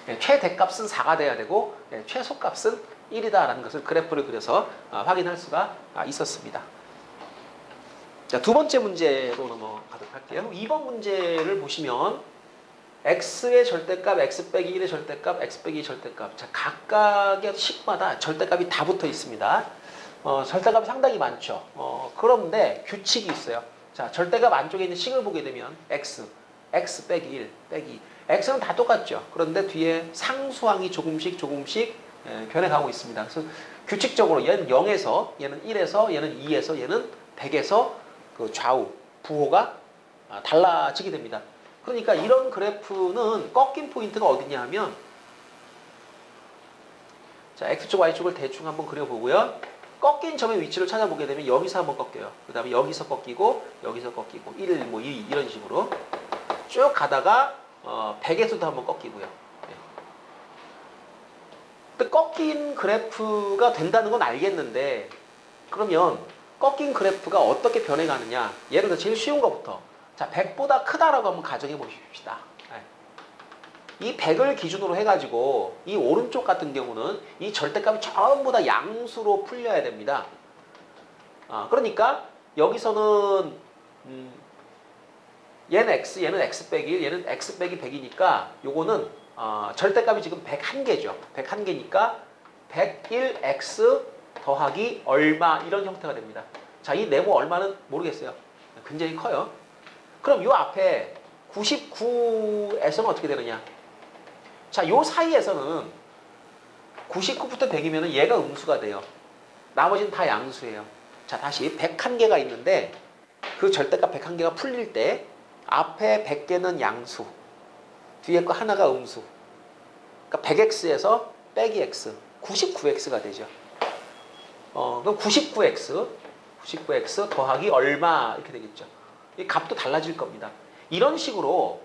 네, 최대값은 4가 돼야 되고 네, 최소값은 1이다라는 것을 그래프를 그려서 확인할 수가 있었습니다. 자, 두 번째 문제로 넘어가도록 할게요. 2번 문제를 보시면 x의 절대값, x 빼기 1의 절대값, x 빼기 2의 절대값. 자, 각각의 식마다 절대값이 다 붙어 있습니다. 절대값이 상당히 많죠. 그런데 규칙이 있어요. 자, 절대값 안쪽에 있는 식을 보게 되면 x 빼기 1, 빼기 x는 다 똑같죠. 그런데 뒤에 상수항이 조금씩 변해가고 있습니다. 그래서 규칙적으로 얘는 0에서, 얘는 1에서, 얘는 2에서, 얘는 100에서 그 좌우, 부호가 달라지게 됩니다. 그러니까 이런 그래프는 꺾인 포인트가 어디냐 하면 자, x축, y축을 대충 한번 그려보고요. 꺾인 점의 위치를 찾아보게 되면 여기서 한번 꺾여요. 그 다음에 여기서 꺾이고, 여기서 꺾이고, 1, 뭐 2, 이런 식으로 쭉 가다가 100에서도 한번 꺾이고요. 근데 꺾인 그래프가 된다는 건 알겠는데 그러면 꺾인 그래프가 어떻게 변해가느냐. 예를 들어 제일 쉬운 것부터 자, 100보다 크다라고 한번 가정해 보십시다. 이 100을 기준으로 해가지고 이 오른쪽 같은 경우는 이 절대값이 전부 다 양수로 풀려야 됩니다. 그러니까 여기서는 얘는 x, 얘는 x 빼기 1, 얘는 x 빼기 100이니까 요거는 절대값이 지금 101개죠. 101개니까 101x 더하기 얼마 이런 형태가 됩니다. 자, 이 네모 얼마는 모르겠어요. 굉장히 커요. 그럼 요 앞에 99에서는 어떻게 되느냐? 자, 요 사이에서는 99부터 100이면 얘가 음수가 돼요. 나머지는 다 양수예요. 자, 다시 101개가 있는데 그 절대값 101개가 풀릴 때 앞에 100개는 양수, 뒤에 거 하나가 음수. 그러니까 100x에서 빼기 x, 99x가 되죠. 그럼 99x 더하기 얼마 이렇게 되겠죠. 이 값도 달라질 겁니다. 이런 식으로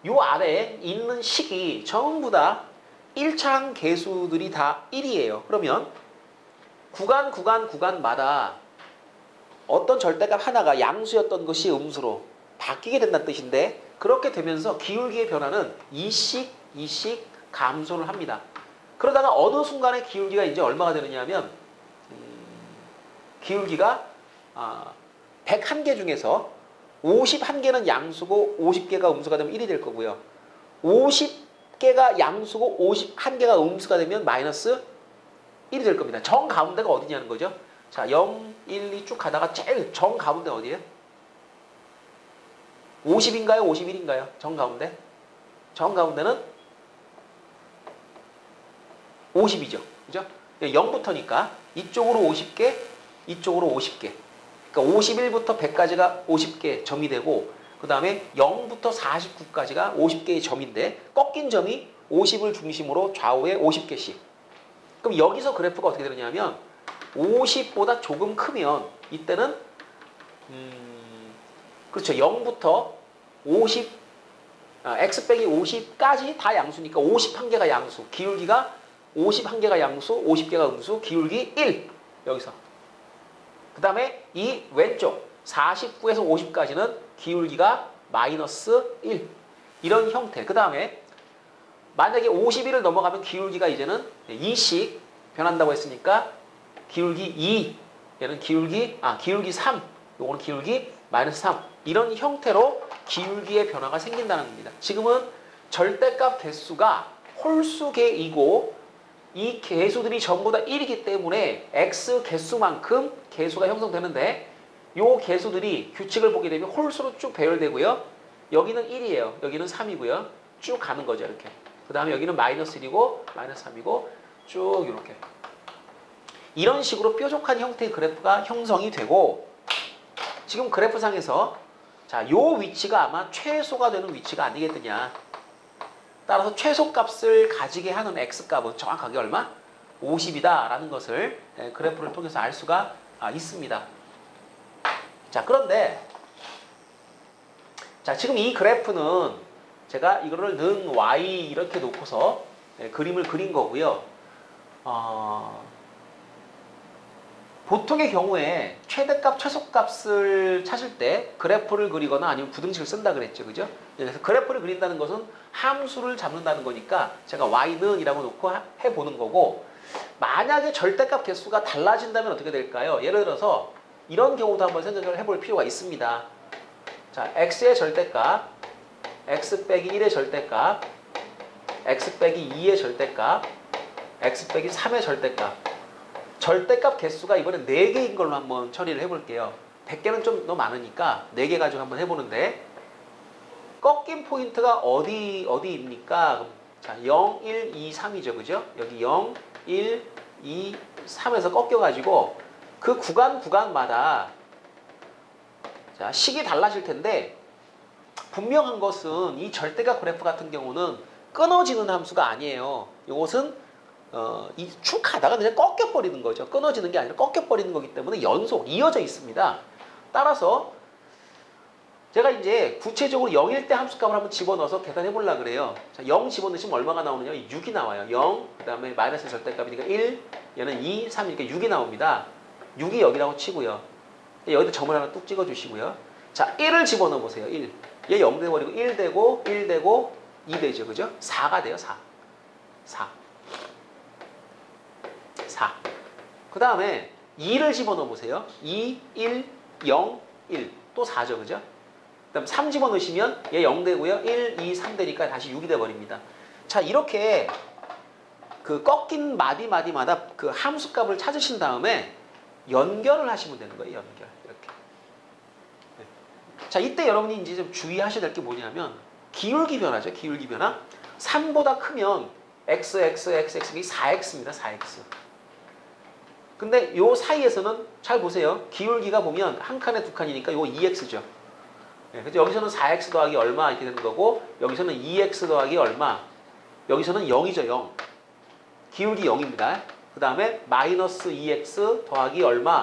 요 아래에 있는 식이 전부 다 1차항 계수들이 다 1이에요. 그러면 구간마다 어떤 절대값 하나가 양수였던 것이 음수로 바뀌게 된다는 뜻인데 그렇게 되면서 기울기의 변화는 2씩 감소를 합니다. 그러다가 어느 순간에 기울기가 이제 얼마가 되느냐 하면 기울기가 101개 중에서 51개는 양수고 50개가 음수가 되면 1이 될 거고요. 50개가 양수고 51개가 음수가 되면 마이너스 1이 될 겁니다. 정 가운데가 어디냐는 거죠. 자, 0, 1, 2 쭉 가다가 제일 정 가운데 어디예요? 50인가요? 51인가요? 정 가운데? 정 가운데는 50이죠. 그죠? 0부터니까 이쪽으로 50개, 이쪽으로 50개. 그러니까 51부터 100까지가 50개 점이 되고 그 다음에 0부터 49까지가 50개의 점인데 꺾인 점이 50을 중심으로 좌우에 50개씩. 그럼 여기서 그래프가 어떻게 되느냐면 50보다 조금 크면 이때는 그렇죠. 0부터 50 x 빼기 50까지 다 양수니까 51개가 양수. 기울기가 51개가 양수, 50개가 음수, 기울기 1. 여기서. 그 다음에 이 왼쪽 49에서 50까지는 기울기가 마이너스 1. 이런 형태. 그 다음에 만약에 51을 넘어가면 기울기가 이제는 2씩 변한다고 했으니까 기울기 2. 얘는 기울기 3. 요거는 기울기 마이너스 3. 이런 형태로 기울기의 변화가 생긴다는 겁니다. 지금은 절대값 개수가 홀수계이고 이 개수들이 전부 다 1이기 때문에 x 개수만큼 개수가 형성되는데 요 개수들이 규칙을 보게 되면 홀수로 쭉 배열되고요. 여기는 1이에요. 여기는 3이고요. 쭉 가는 거죠. 이렇게. 그 다음에 여기는 마이너스 1이고 마이너스 3이고 쭉 이렇게. 이런 식으로 뾰족한 형태의 그래프가 형성이 되고 지금 그래프상에서 자, 요 위치가 아마 최소가 되는 위치가 아니겠느냐. 따라서 최소값을 가지게 하는 x값은 정확하게 얼마? 50이다 라는 것을 그래프를 통해서 알 수가 있습니다. 자, 그런데 자, 지금 이 그래프는 제가 이거를 는 y 이렇게 놓고서 그림을 그린 거고요. 보통의 경우에 최대값, 최소값을 찾을 때 그래프를 그리거나 아니면 부등식을 쓴다 그랬죠. 그죠? 그래서 그래프를 그린다는 것은 함수를 잡는다는 거니까 제가 y는 이라고 놓고 해보는 거고 만약에 절대값 개수가 달라진다면 어떻게 될까요? 예를 들어서 이런 경우도 한번 생각을 해볼 필요가 있습니다. 자, x의 절대값, x 빼기 1의 절대값, x 빼기 2의 절대값, x 빼기 3의 절대값. 절대값 개수가 이번에 4개인 걸로 한번 처리를 해볼게요. 100개는 좀 너무 많으니까 4개 가지고 한번 해보는데 꺾인 포인트가 어디입니까? 자, 0, 1, 2, 3이죠. 그죠? 여기 0, 1, 2, 3에서 꺾여가지고 그 구간마다 자, 식이 달라질 텐데 분명한 것은 이 절대값 그래프 같은 경우는 끊어지는 함수가 아니에요. 이것은 쭉 가다가 그냥 꺾여버리는 거죠. 끊어지는 게 아니라 꺾여버리는 거기 때문에 연속, 이어져 있습니다. 따라서 제가 이제 구체적으로 0일 때 함수값을 한번 집어넣어서 계산해 보려고 그래요. 자, 0 집어넣으시면 얼마가 나오느냐? 6이 나와요. 0, 그 다음에 마이너스 절대값이니까 1, 얘는 2, 3이니까 6이 나옵니다. 6이 여기라고 치고요. 여기다 점을 하나 뚝 찍어주시고요. 자, 1을 집어넣어 보세요. 1. 얘 0 돼버리고 1 되고 1 되고 2 되죠. 그죠? 4가 돼요. 4. 4. 그 다음에 2를 집어넣어 보세요. 2, 1, 0, 1. 또 4죠. 그죠? 그 다음 3 집어넣으시면 얘 0 되고요. 1, 2, 3 되니까 다시 6이 돼버립니다. 자, 이렇게 그 꺾인 마디마다 그 함수값을 찾으신 다음에 연결을 하시면 되는 거예요. 연결. 이렇게. 네. 자, 이때 여러분이 이제 좀 주의하셔야 될 게 뭐냐면 기울기 변화죠. 기울기 변화. 3보다 크면 x이 4x입니다. 4x. 근데 요 사이에서는 잘 보세요. 기울기가 보면 한 칸에 두 칸이니까 요 2x죠. 네, 그래서 여기서는 4x 더하기 얼마 이렇게 되는 거고 여기서는 2x 더하기 얼마 여기서는 0이죠. 0. 기울기 0입니다. 그 다음에 마이너스 2x 더하기 얼마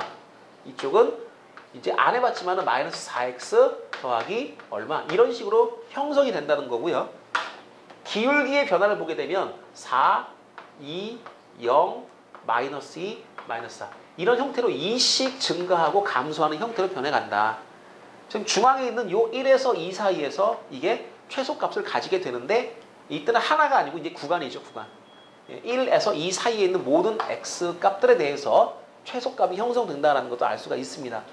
이쪽은 이제 안 해봤지만 마이너스 4x 더하기 얼마 이런 식으로 형성이 된다는 거고요. 기울기의 변화를 보게 되면 4, 2, 0, 마이너스 2, 마이너스 4 이런 형태로 2씩 증가하고 감소하는 형태로 변해간다. 지금 중앙에 있는 요 1에서 2 사이에서 이게 최소값을 가지게 되는데 이때는 하나가 아니고 이제 구간이죠. 구간. 1에서 2 사이에 있는 모든 x 값들에 대해서 최소값이 형성된다는 것도 알 수가 있습니다.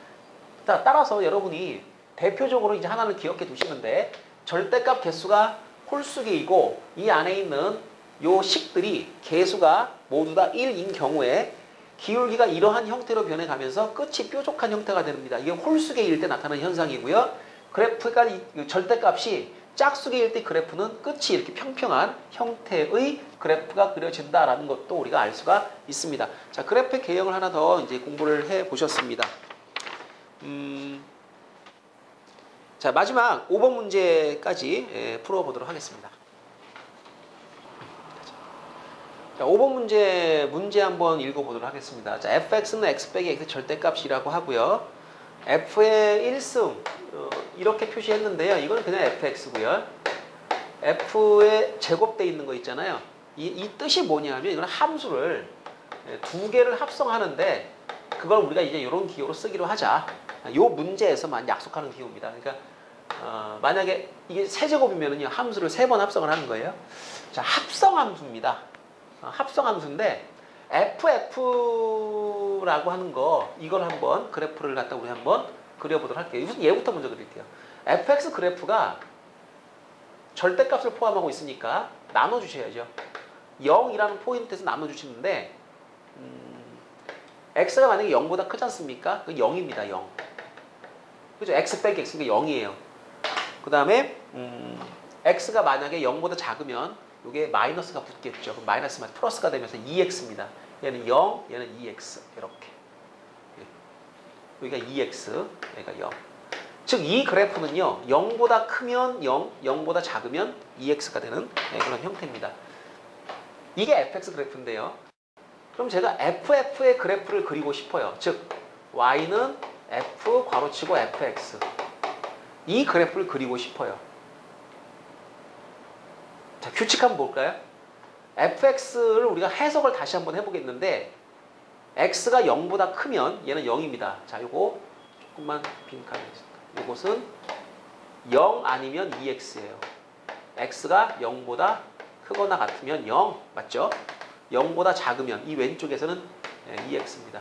따라서 여러분이 대표적으로 이제 하나를 기억해 두시는데 절대값 개수가 홀수계이고 이 안에 있는 요 식들이 개수가 모두 다 1인 경우에 기울기가 이러한 형태로 변해가면서 끝이 뾰족한 형태가 됩니다. 이게 홀수계일 때 나타나는 현상이고요. 그래프가 절대값이 짝수계일 때 그래프는 끝이 이렇게 평평한 형태의 그래프가 그려진다라는 것도 우리가 알 수가 있습니다. 자, 그래프 개형을 하나 더 이제 공부를 해 보셨습니다. 자, 마지막 5번 문제까지 풀어보도록 하겠습니다. 자, 5번 문제 한번 읽어보도록 하겠습니다. 자, fx는 x 빼기 x 절대값이라고 하고요. f의 1승 이렇게 표시했는데요. 이건 그냥 fx고요. f에 제곱되어 있는 거 있잖아요. 이 뜻이 뭐냐면 이건 함수를 두 개를 합성하는데 그걸 우리가 이제 이런 기호로 쓰기로 하자. 이 문제에서만 약속하는 기호입니다. 그러니까 만약에 이게 세제곱이면은요 함수를 3번 합성을 하는 거예요. 자, 합성함수입니다. 합성함수인데 FF라고 하는 거 이걸 한번 그래프를 갖다 우리 한번 그려보도록 할게요. 우선 얘부터 먼저 그릴게요. fx 그래프가 절대값을 포함하고 있으니까 나눠주셔야죠. 0이라는 포인트에서 나눠주시는데 x가 만약에 0보다 크지 않습니까? 그 0입니다. 0. 그죠? x 빼기 x가 0이에요. 그 다음에 x가 만약에 0보다 작으면 이게 마이너스가 붙겠죠. 그럼 마이너스만 플러스가 되면서 2x입니다. 얘는 0, 얘는 2x 이렇게. 여기가 2x, 여기가 0. 즉 이 그래프는요. 0보다 크면 0, 0보다 작으면 2x가 되는 그런 형태입니다. 이게 fx 그래프인데요. 그럼 제가 ff의 그래프를 그리고 싶어요. 즉 y는 f 괄호치고 fx 이 그래프를 그리고 싶어요. 자, 규칙 한번 볼까요? fx를 우리가 해석을 다시 한번 해보겠는데 x가 0보다 크면 얘는 0입니다. 자, 요거 조금만 빈칸하겠습니다. 이것은 0 아니면 2x예요. x가 0보다 크거나 같으면 0 맞죠? 0보다 작으면 이 왼쪽에서는 2x입니다.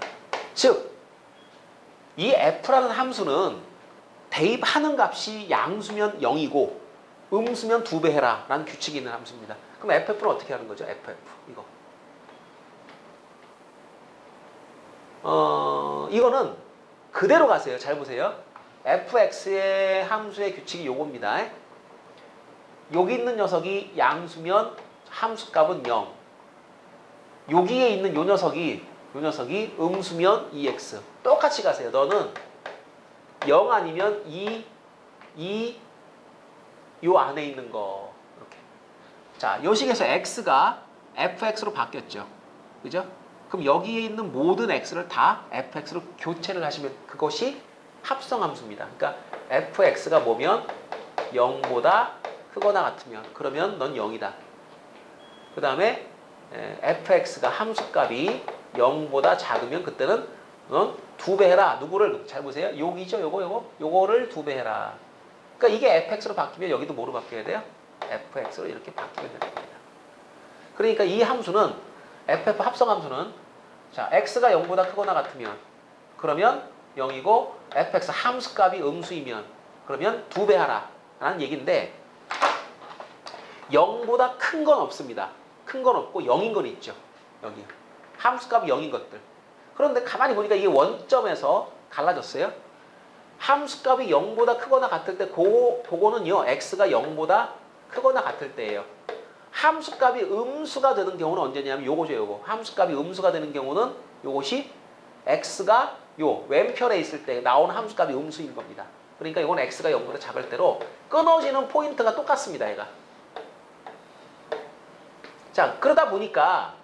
즉 이 f라는 함수는 대입하는 값이 양수면 0이고 음수면 2배 해라 라는 규칙이 있는 함수입니다. 그럼 ff는 어떻게 하는 거죠? ff 이거 이거는 그대로 가세요. 잘 보세요. fx의 함수의 규칙이 요겁니다. 여기 있는 녀석이 양수면 함수값은 0. 여기에 있는 요 녀석이 음수면 2x. 똑같이 가세요. 너는 0 아니면 2 요 안에 있는 거. 이렇게. 자, 요 식에서 x가 fx로 바뀌었죠. 그죠? 그럼 여기에 있는 모든 x를 다 fx로 교체를 하시면 그것이 합성함수입니다. 그러니까 fx가 뭐면 0보다 크거나 같으면 그러면 넌 0이다. 그 다음에 fx가 함수값이 0보다 작으면 그때는 넌 2배 해라. 누구를? 잘 보세요. 여기죠. 요거를 2배 해라. 그러니까 이게 fx로 바뀌면 여기도 뭐로 바뀌어야 돼요? fx로 이렇게 바뀌면 됩니다. 그러니까 이 함수는 ff 합성함수는 자 x가 0보다 크거나 같으면 그러면 0이고 fx 함수값이 음수이면 그러면 2배 하라 라는 얘기인데 0보다 큰 건 없습니다. 큰 건 없고 0인 건 있죠. 여기 함수값이 0인 것들. 그런데 가만히 보니까 이게 원점에서 갈라졌어요. 함수값이 0보다 크거나 같을 때 그거는요. x가 0보다 크거나 같을 때예요. 함수값이 음수가 되는 경우는 언제냐면 요거죠. 요거. 함수값이 음수가 되는 경우는 요것이 x가 요 왼편에 있을 때 나오는 함수값이 음수인 겁니다. 그러니까 이건 x가 0보다 작을 때로 끊어지는 포인트가 똑같습니다. 얘가. 자, 그러다 보니까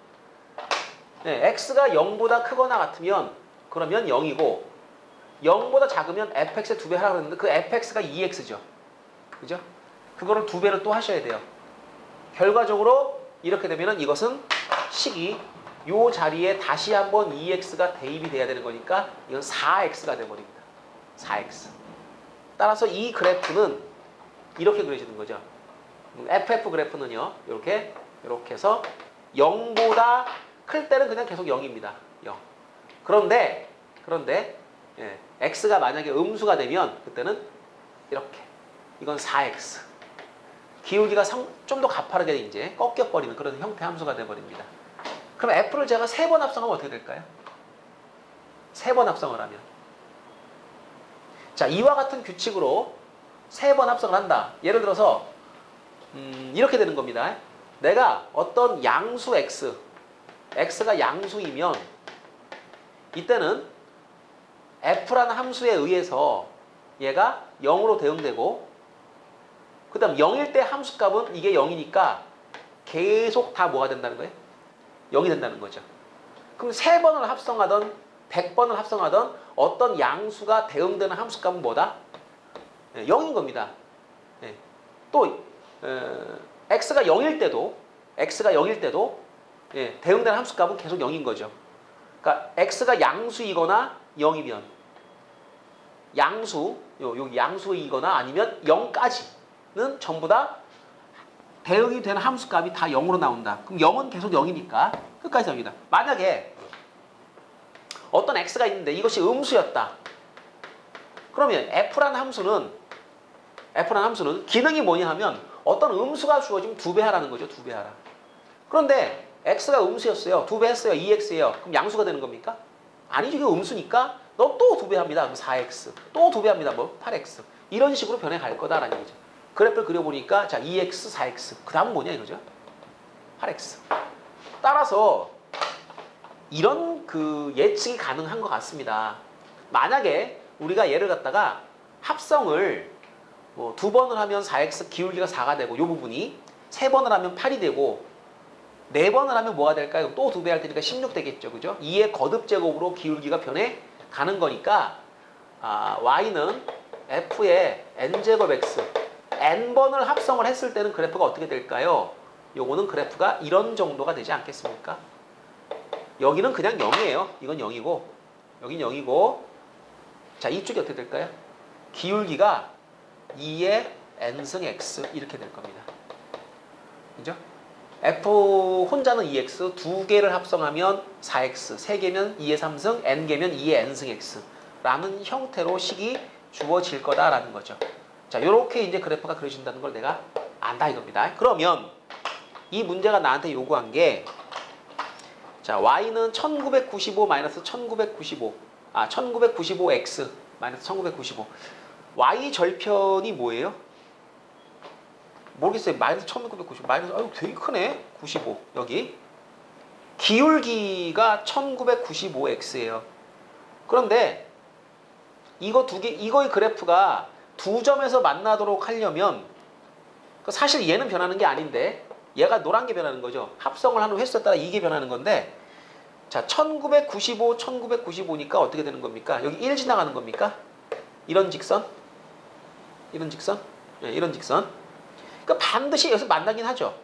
x가 0보다 크거나 같으면 그러면 0이고 0보다 작으면 fx의 2배 하라고 그랬는데 그 fx가 2x죠. 그죠? 그거를 2배를 또 하셔야 돼요. 결과적으로 이렇게 되면은 이것은 식이 요 자리에 다시 한번 2x가 대입이 돼야 되는 거니까 이건 4x가 돼버립니다. 4x. 따라서 이 그래프는 이렇게 그려지는 거죠. ff 그래프는요. 이렇게 해서 0보다 클 때는 그냥 계속 0입니다. 0. 그런데 x가 만약에 음수가 되면 그때는 이렇게. 이건 4x. 기울기가 좀 더 가파르게 이제 꺾여버리는 그런 형태 함수가 돼버립니다. 그럼 f를 제가 3번 합성하면 어떻게 될까요? 3번 합성을 하면. 자, 이와 같은 규칙으로 3번 합성을 한다. 예를 들어서 이렇게 되는 겁니다. 내가 어떤 양수 x가 양수이면 이때는 f라는 함수에 의해서 얘가 0으로 대응되고 그 다음 0일 때 함수값은 이게 0이니까 계속 다 뭐가 된다는 거예요? 0이 된다는 거죠. 그럼 3번을 합성하던 100번을 합성하던 어떤 양수가 대응되는 함수값은 뭐다? 0인 겁니다. 또 x가 0일 때도 대응되는 함수값은 계속 0인 거죠. 그러니까 x가 양수이거나 0이면 요 양수이거나 아니면 0까지는 전부 다 대응이 되는 함수값이 다 0으로 나온다. 그럼 0은 계속 0이니까 끝까지 0이다. 만약에 어떤 x가 있는데 이것이 음수였다. 그러면 f라는 함수는 기능이 뭐냐 하면 어떤 음수가 주어지면 2배 하라는 거죠. 2배 하라. 그런데 x가 음수였어요. 2배 했어요. 2x예요. 그럼 양수가 되는 겁니까? 아니죠. 이게 음수니까 너 또 2배 합니다. 그럼 4x. 또 2배 합니다. 뭐 8x. 이런 식으로 변해갈 거다라는 얘기죠. 그래프를 그려보니까 자 2x, 4x. 그 다음은 뭐냐 이거죠? 8x. 따라서 이런 그 예측이 가능한 것 같습니다. 만약에 우리가 얘를 갖다가 합성을 뭐 2번을 하면 4x 기울기가 4가 되고 이 부분이 3번을 하면 8이 되고 4번을 하면 뭐가 될까요? 또 2배 할 테니까 16 되겠죠. 그죠? 2의 거듭제곱으로 기울기가 변해 가는 거니까 y는 f의 n제곱 x n번을 합성을 했을 때는 그래프가 어떻게 될까요? 요거는 그래프가 이런 정도가 되지 않겠습니까? 여기는 그냥 0이에요. 이건 0이고 여긴 0이고 자 이쪽이 어떻게 될까요? 기울기가 2의 n승 x 이렇게 될 겁니다. 그죠? f 혼자는 2x, 2개를 합성하면 4x, 3개면 2의 3승, n개면 2의 n승 x 라는 형태로 식이 주어질 거다라는 거죠. 자, 요렇게 이제 그래프가 그려진다는 걸 내가 안다 이겁니다. 그러면 이 문제가 나한테 요구한 게 자, y는 1995 마이너스 1995 1995x 마이너스 1995 y 절편이 뭐예요? 모르겠어요. 마이너스 1995 마이너스 아유 되게 크네. 95 여기 기울기가 1995x예요. 그런데 이거 두 개 이거의 그래프가 두 점에서 만나도록 하려면 사실 얘는 변하는 게 아닌데 얘가 노란 게 변하는 거죠. 합성을 하는 횟수에 따라 이게 변하는 건데 자 1995, 1995니까 어떻게 되는 겁니까? 여기 1 지나가는 겁니까? 이런 직선? 이런 직선? 네, 이런 직선. 그러니까 반드시 여기서 만나긴 하죠.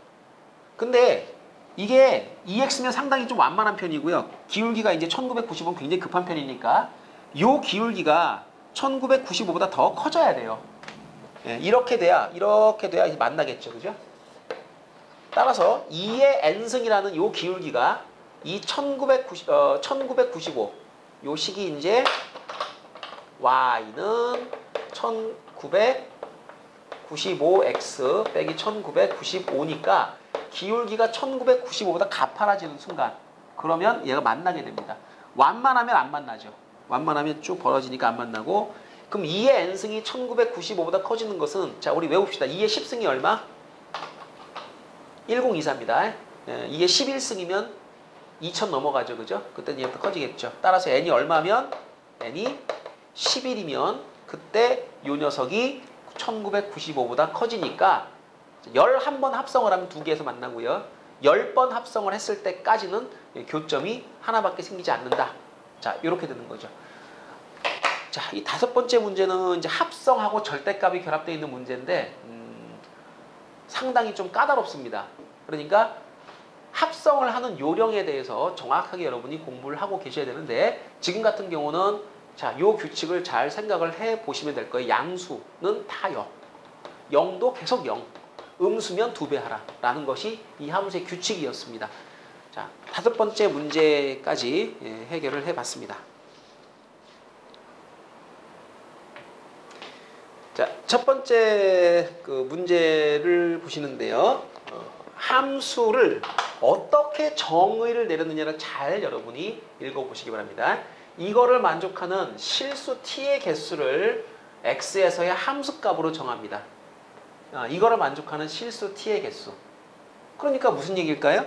근데 이게 2x면 상당히 좀 완만한 편이고요. 기울기가 이제 1995는 굉장히 급한 편이니까 요 기울기가 1995보다 더 커져야 돼요. 예, 이렇게 돼야 이제 만나겠죠. 그죠? 따라서 2의 n승이라는 요 기울기가 이 1995 요 식이 이제 y는 1995x 빼기 1995니까 기울기가 1995보다 가파라지는 순간 그러면 얘가 만나게 됩니다. 완만하면 안 만나죠. 완만하면 쭉 벌어지니까 안 만나고 그럼 2의 n승이 1995보다 커지는 것은 자 우리 외웁시다. 2의 10승이 얼마? 1024입니다. 2의 11승이면 2000 넘어가죠. 그죠? 그때는 얘부터 커지겠죠. 따라서 n이 얼마면? n이 11이면 그때 요 녀석이 1995보다 커지니까 11번 합성을 하면 2개에서 만나고요. 10번 합성을 했을 때까지는 교점이 하나밖에 생기지 않는다. 자, 이렇게 되는 거죠. 자, 이 5번째 문제는 이제 합성하고 절대값이 결합되어 있는 문제인데 상당히 좀 까다롭습니다. 그러니까 합성을 하는 요령에 대해서 정확하게 여러분이 공부를 하고 계셔야 되는데 지금 같은 경우는 자, 요 규칙을 잘 생각을 해 보시면 될 거예요. 양수는 다 0. 0도 계속 0. 음수면 2배 하라. 라는 것이 이 함수의 규칙이었습니다. 자, 5번째 문제까지 해결을 해 봤습니다. 자, 첫 번째 그 문제를 보시는데요. 함수를 어떻게 정의를 내렸느냐를 잘 여러분이 읽어보시기 바랍니다. 이거를 만족하는 실수 t의 개수를 x에서의 함수값으로 정합니다. 이거를 만족하는 실수 t의 개수. 그러니까 무슨 얘기일까요?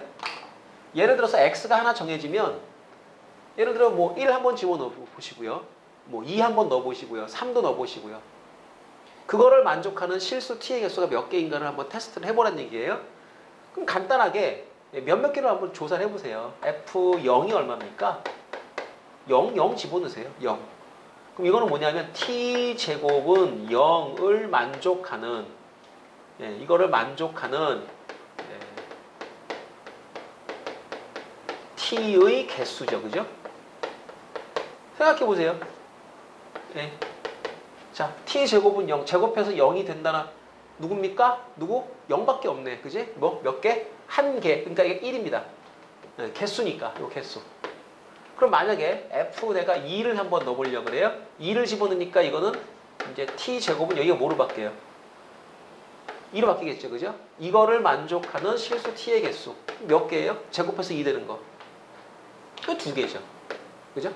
예를 들어서 x가 하나 정해지면 예를 들어 뭐 1 한번 집어넣어 보시고요. 뭐 2 한번 넣어 보시고요. 3도 넣어 보시고요. 그거를 만족하는 실수 t의 개수가 몇 개인가를 한번 테스트를 해보라는 얘기예요. 그럼 간단하게 몇몇 개로 한번 조사를 해보세요. f0이 얼마입니까? 0 집어넣으세요. 0. 그럼 이거는 뭐냐면 t제곱은 0을 만족하는 이거를 만족하는 t의 개수죠. 그죠? 생각해보세요. 자, t제곱은 0. 제곱해서 0이 된다나 누굽니까? 누구? 0밖에 없네. 그지? 뭐? 몇 개? 한 개. 그러니까 이게 1입니다. 개수니까. 요 개수. 그럼 만약에 f 내가 2를 한번 넣어보려고 그래요. 2를 집어넣으니까 이거는 이제 t제곱은 여기가 뭐로 바뀌어요? 2로 바뀌겠죠. 그죠? 이거를 만족하는 실수 t의 개수 몇 개예요? 제곱해서 2 되는 거. 그 2개죠. 그죠?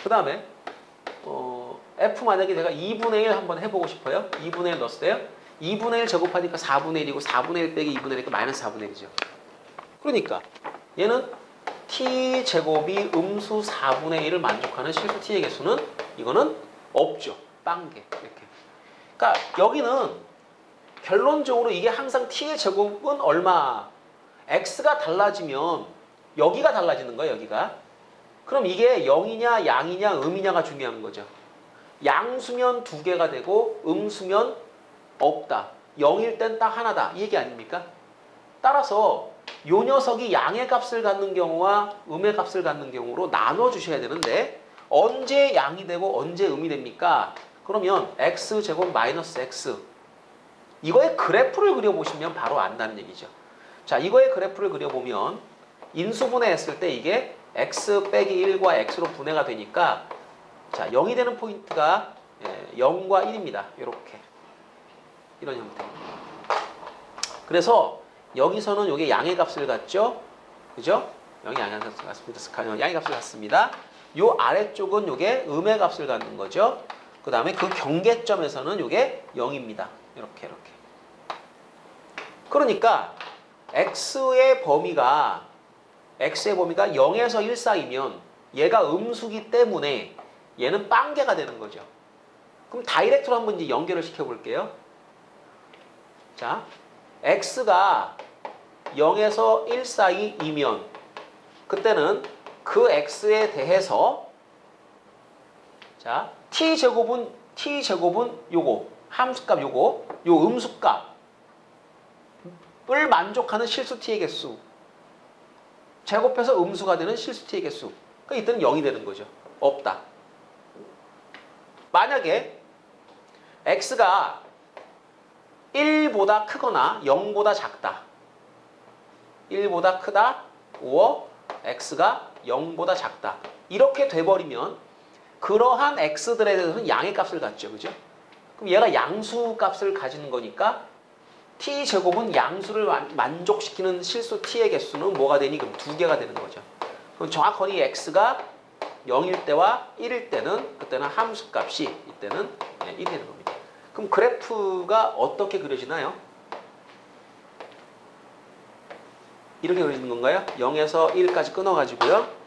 그 다음에 f 만약에 제가 2분의 1 한번 해보고 싶어요. 2분의 1 넣었을 때요. 2분의 1 제곱하니까 4분의 1이고 4분의 1 빼기 2분의 1이니까 마이너스 4분의 1이죠. 그러니까 얘는 t제곱이 음수 4분의 1을 만족하는 실수 t의 개수는 이거는 없죠. 빵개 이렇게. 그러니까 여기는 결론적으로 이게 항상 t의 제곱은 얼마? x가 달라지면 여기가 달라지는 거예요. 여기가. 그럼 이게 0이냐 양이냐 음이냐가 중요한 거죠. 양수면 2개가 되고 음수면 없다. 0일 땐 딱 하나다. 이 얘기 아닙니까? 따라서 요 녀석이 양의 값을 갖는 경우와 음의 값을 갖는 경우로 나눠주셔야 되는데 언제 양이 되고 언제 음이 됩니까? 그러면 x제곱 마이너스 x 이거의 그래프를 그려보시면 바로 안다는 얘기죠. 자, 이거의 그래프를 그려보면 인수분해했을 때 이게 x 빼기 1과 x로 분해가 되니까 자 0이 되는 포인트가 0과 1입니다. 이렇게 이런 형태. 그래서 여기서는 이게 양의 값을 갖죠. 그죠? 여기 양의 값을 갖습니다. 양의 값을 갖습니다. 요 아래쪽은 이게 음의 값을 갖는 거죠. 그 다음에 그 경계점에서는 이게 0입니다. 이렇게. 그러니까 x의 범위가 0에서 1 사이면 얘가 음수기 때문에 얘는 빵개가 되는 거죠. 그럼 다이렉트로 한번 이제 연결을 시켜볼게요. 자, x가 0에서 1 사이이면 그때는 그 x에 대해서 자 t제곱은 요거 함수값 요거 요 음수값을 만족하는 실수 t의 개수 제곱해서 음수가 되는 실수 t의 개수. 그러니까 이때는 0이 되는 거죠. 없다. 만약에 x가 1보다 크거나 0보다 작다. 1보다 크다. 5 x가 0보다 작다. 이렇게 돼버리면 그러한 x들에 대해서는 양의 값을 갖죠. 그죠? 그럼 얘가 양수 값을 가지는 거니까 t제곱은 양수를 만족시키는 실수 t의 개수는 뭐가 되니? 그럼 2개가 되는 거죠. 그럼 정확하니 x가 0일 때와 1일 때는 그때는 함수 값이 이때는 1이 되는 겁니다. 그럼 그래프가 어떻게 그려지나요? 이렇게 그려지는 건가요? 0에서 1까지 끊어가지고요.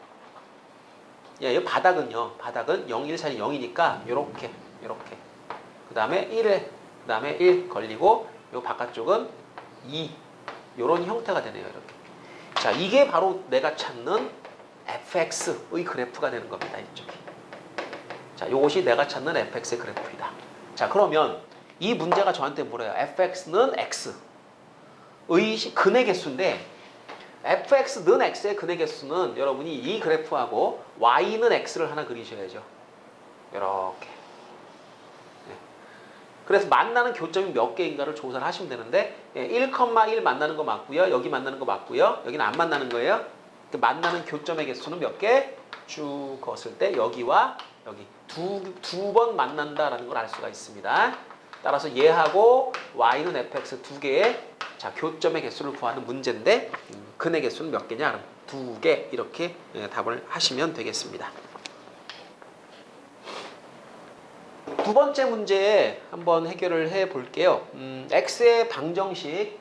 이 바닥은요. 바닥은 0, 1 사이 0이니까 요렇게. 그 다음에 1에 그 다음에 1 걸리고 요 바깥쪽은 2. 요런 형태가 되네요. 이렇게. 자, 이게 바로 내가 찾는 fx의 그래프가 되는 겁니다. 이쪽이. 자, 요것이 내가 찾는 fx의 그래프이다. 자, 그러면 이 문제가 저한테 뭐래요? fx는 x의 근의 개수인데 fx는 x의 근의 개수는 여러분이 이 그래프하고 y는 x를 하나 그리셔야죠. 이렇게. 네. 그래서 만나는 교점이 몇 개인가를 조사를 하시면 되는데 1,1 만나는 거 맞고요. 여기 만나는 거 맞고요. 여기는 안 만나는 거예요. 만나는 교점의 개수는 몇 개? 쭉 걷을 때 여기와 여기 두 번 만난다라는 걸 알 수가 있습니다. 따라서 얘하고 y는 fx 두 개의 자 교점의 개수를 구하는 문제인데 근의 개수는 몇 개냐? 2개 이렇게 답을 하시면 되겠습니다. 두 번째 문제 한번 해결을 해 볼게요. x의 방정식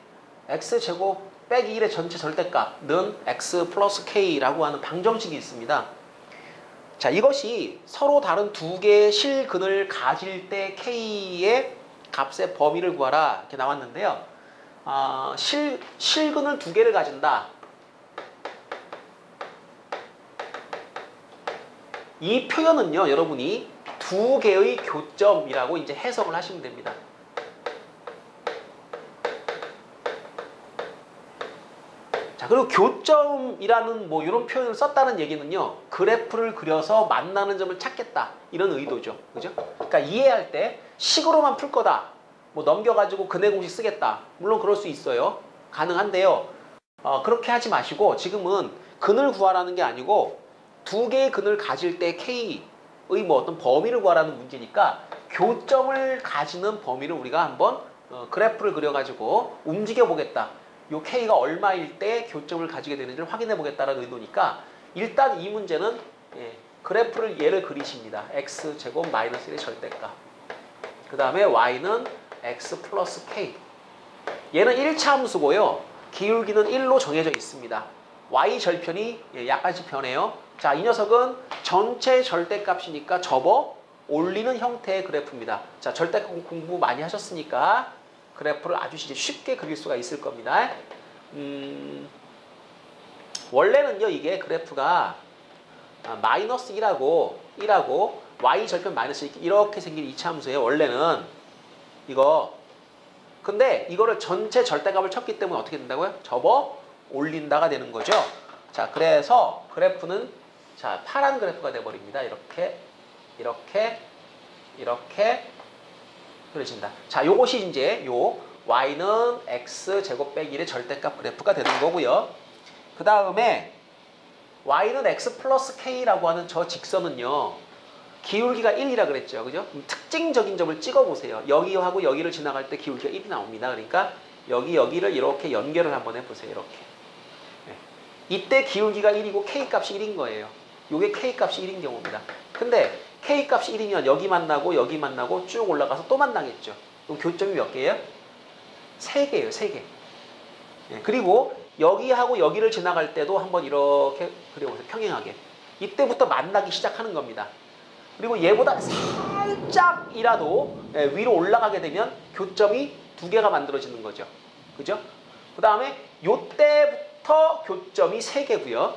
x제곱 빼기 1의 전체 절대값은 x 플러스 k라고 하는 방정식이 있습니다. 자, 이것이 서로 다른 두 개의 실근을 가질 때 k의 값의 범위를 구하라 이렇게 나왔는데요. 실근을 두 개를 가진다. 이 표현은요, 여러분이 두 개의 교점이라고 이제 해석을 하시면 됩니다. 자, 그리고 교점이라는 뭐 이런 표현을 썼다는 얘기는요, 그래프를 그려서 만나는 점을 찾겠다 이런 의도죠. 그죠? 그러니까 이해할 때 식으로만 풀 거다. 뭐 넘겨가지고 근의 공식 쓰겠다. 물론 그럴 수 있어요. 가능한데요. 그렇게 하지 마시고 지금은 근을 구하라는 게 아니고 두 개의 근을 가질 때 K의 뭐 어떤 범위를 구하라는 문제니까 교점을 가지는 범위를 우리가 한번 그래프를 그려가지고 움직여 보겠다. 요 K가 얼마일 때 교점을 가지게 되는지를 확인해 보겠다는 의도니까 일단 이 문제는 그래프를 얘를 그리십니다. X제곱 마이너스 1의 절대값. 그 다음에 Y는 X 플러스 K. 얘는 1차 함수고요. 기울기는 1로 정해져 있습니다. Y 절편이 약간씩 변해요. 자, 이 녀석은 전체 절대값이니까 접어 올리는 형태의 그래프입니다. 자, 절대값 공부 많이 하셨으니까 그래프를 아주 쉽게 그릴 수가 있을 겁니다. 원래는요, 이게 그래프가 마이너스 1하고 Y 절편 마이너스 이렇게 생긴 2차 함수예요. 원래는 이거. 근데 이거를 전체 절대값을 쳤기 때문에 어떻게 된다고요? 접어 올린다가 되는 거죠. 자, 그래서 그래프는 자, 파란 그래프가 돼버립니다. 이렇게 그려진다. 자, 요것이 이제 요 Y는 X 제곱 빼기 1의 절대값 그래프가 되는 거고요. 그 다음에 Y는 X 플러스 K라고 하는 저 직선은요, 기울기가 1이라 그랬죠. 그죠? 특징적인 점을 찍어보세요. 여기하고 여기를 지나갈 때 기울기가 1이 나옵니다. 그러니까 여기를 이렇게 연결을 한번 해보세요. 이렇게. 이때 기울기가 1이고 K값이 1인 거예요. 요게 K값이 1인 경우입니다. 근데 K값이 1이면 여기 만나고 쭉 올라가서 또 만나겠죠. 그럼 교점이 몇 개예요? 3개예요. 3개. 그리고 여기하고 여기를 지나갈 때도 한번 이렇게 그려보세요. 평행하게. 이때부터 만나기 시작하는 겁니다. 그리고 얘보다 살짝이라도 위로 올라가게 되면 교점이 2개가 만들어지는 거죠. 그죠? 그 다음에 요때부터 교점이 3개고요.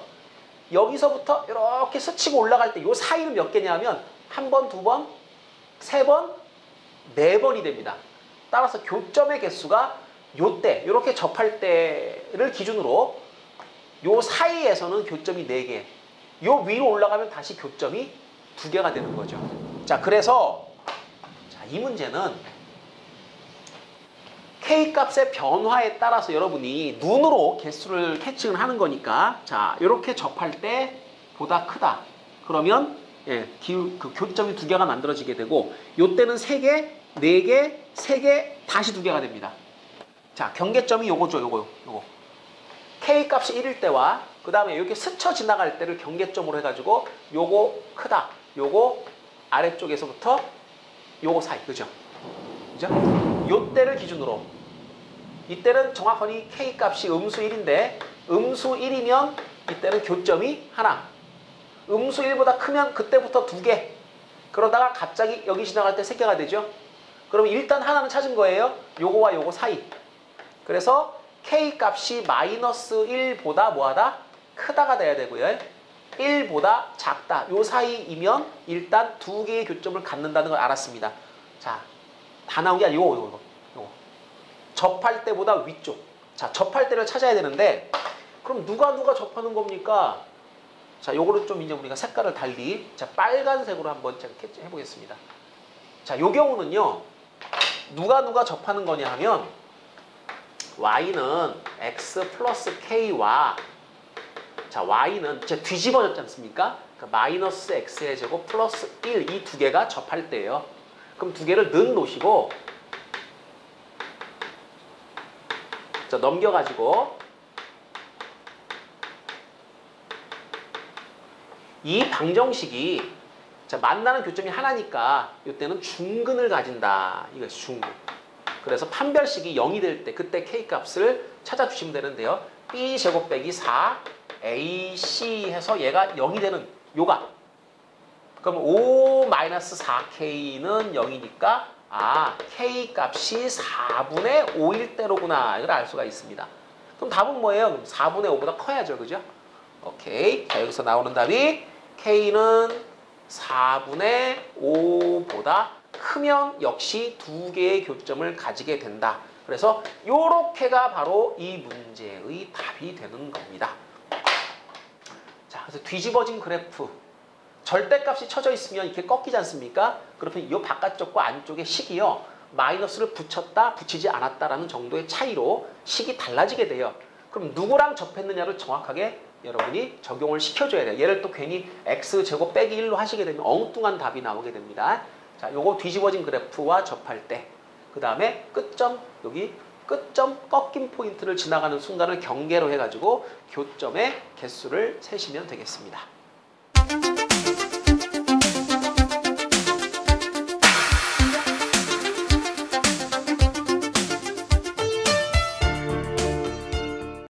여기서부터 이렇게 스치고 올라갈 때 요 사이는 몇 개냐면 1번, 2번, 3번, 4번이 됩니다. 따라서 교점의 개수가 요때, 이렇게 접할 때를 기준으로 요 사이에서는 교점이 4개, 요 위로 올라가면 다시 교점이 2개가 되는 거죠. 자, 그래서 이 문제는 K값의 변화에 따라서 여러분이 눈으로 개수를 캐칭을 하는 거니까, 자, 이렇게 접할 때 보다 크다. 그러면 그 교점이 2개가 만들어지게 되고, 요때는 3개, 4개, 3개, 다시 2개가 됩니다. 자, 경계점이 요거죠. 요거. K값이 1일 때와 그 다음에 이렇게 스쳐 지나갈 때를 경계점으로 해가지고 요거 크다. 요거 아래쪽에서부터 요거 사이. 그죠? 요때를 기준으로 이때는 정확하니 K값이 음수 1인데 음수 1이면 이때는 교점이 하나, 음수 1보다 크면 그때부터 2개, 그러다가 갑자기 여기 지나갈 때 3개가 되죠. 그럼 일단 하나는 찾은 거예요. 요거와 요거 사이. 그래서 K값이 마이너스 1보다 뭐하다? 크다가 돼야 되고요. 1보다 작다. 요 사이이면 일단 2개의 교점을 갖는다는 걸 알았습니다. 자, 다 나온 게 아니고 요거. 접할 때보다 위쪽. 자, 접할 때를 찾아야 되는데 그럼 누가 접하는 겁니까? 자, 요거를 좀 이제 우리가 색깔을 달리 자, 빨간색으로 한번 제가 캐치해 보겠습니다. 자, 요 경우는요. 누가 접하는 거냐 하면 Y는 X 플러스 K와 자, Y는 이제 뒤집어졌지 않습니까? 그러니까 마이너스 X의 제곱 플러스 1 이 2개가 접할 때예요. 그럼 2개를 는 놓으시고 자, 넘겨가지고 이 방정식이 자, 만나는 교점이 하나니까 이때는 중근을 가진다. 이것이 중근. 그래서 판별식이 0이 될 때 그때 K값을 찾아주시면 되는데요. B제곱 빼기 4 AC 해서 얘가 0이 되는 요가. 그럼 5-4K는 0이니까 K값이 4분의 5일 대로구나. 이걸 알 수가 있습니다. 그럼 답은 뭐예요? 그럼 4분의 5보다 커야죠. 그죠? 오케이. 자, 여기서 나오는 답이 K는 4분의 5보다 크면 역시 2개의 교점을 가지게 된다. 그래서 요렇게가 바로 이 문제의 답이 되는 겁니다. 자, 그래서 뒤집어진 그래프. 절대값이 쳐져 있으면 이렇게 꺾이지 않습니까? 그러면 이 바깥쪽과 안쪽의 식이요. 마이너스를 붙였다, 붙이지 않았다라는 정도의 차이로 식이 달라지게 돼요. 그럼 누구랑 접했느냐를 정확하게 여러분이 적용을 시켜줘야 돼요. 얘를 또 괜히 X제곱 빼기 1로 하시게 되면 엉뚱한 답이 나오게 됩니다. 자, 요거 뒤집어진 그래프와 접할 때. 그 다음에 끝점, 여기 끝점 꺾인 포인트를 지나가는 순간을 경계로 해가지고 교점의 개수를 세시면 되겠습니다.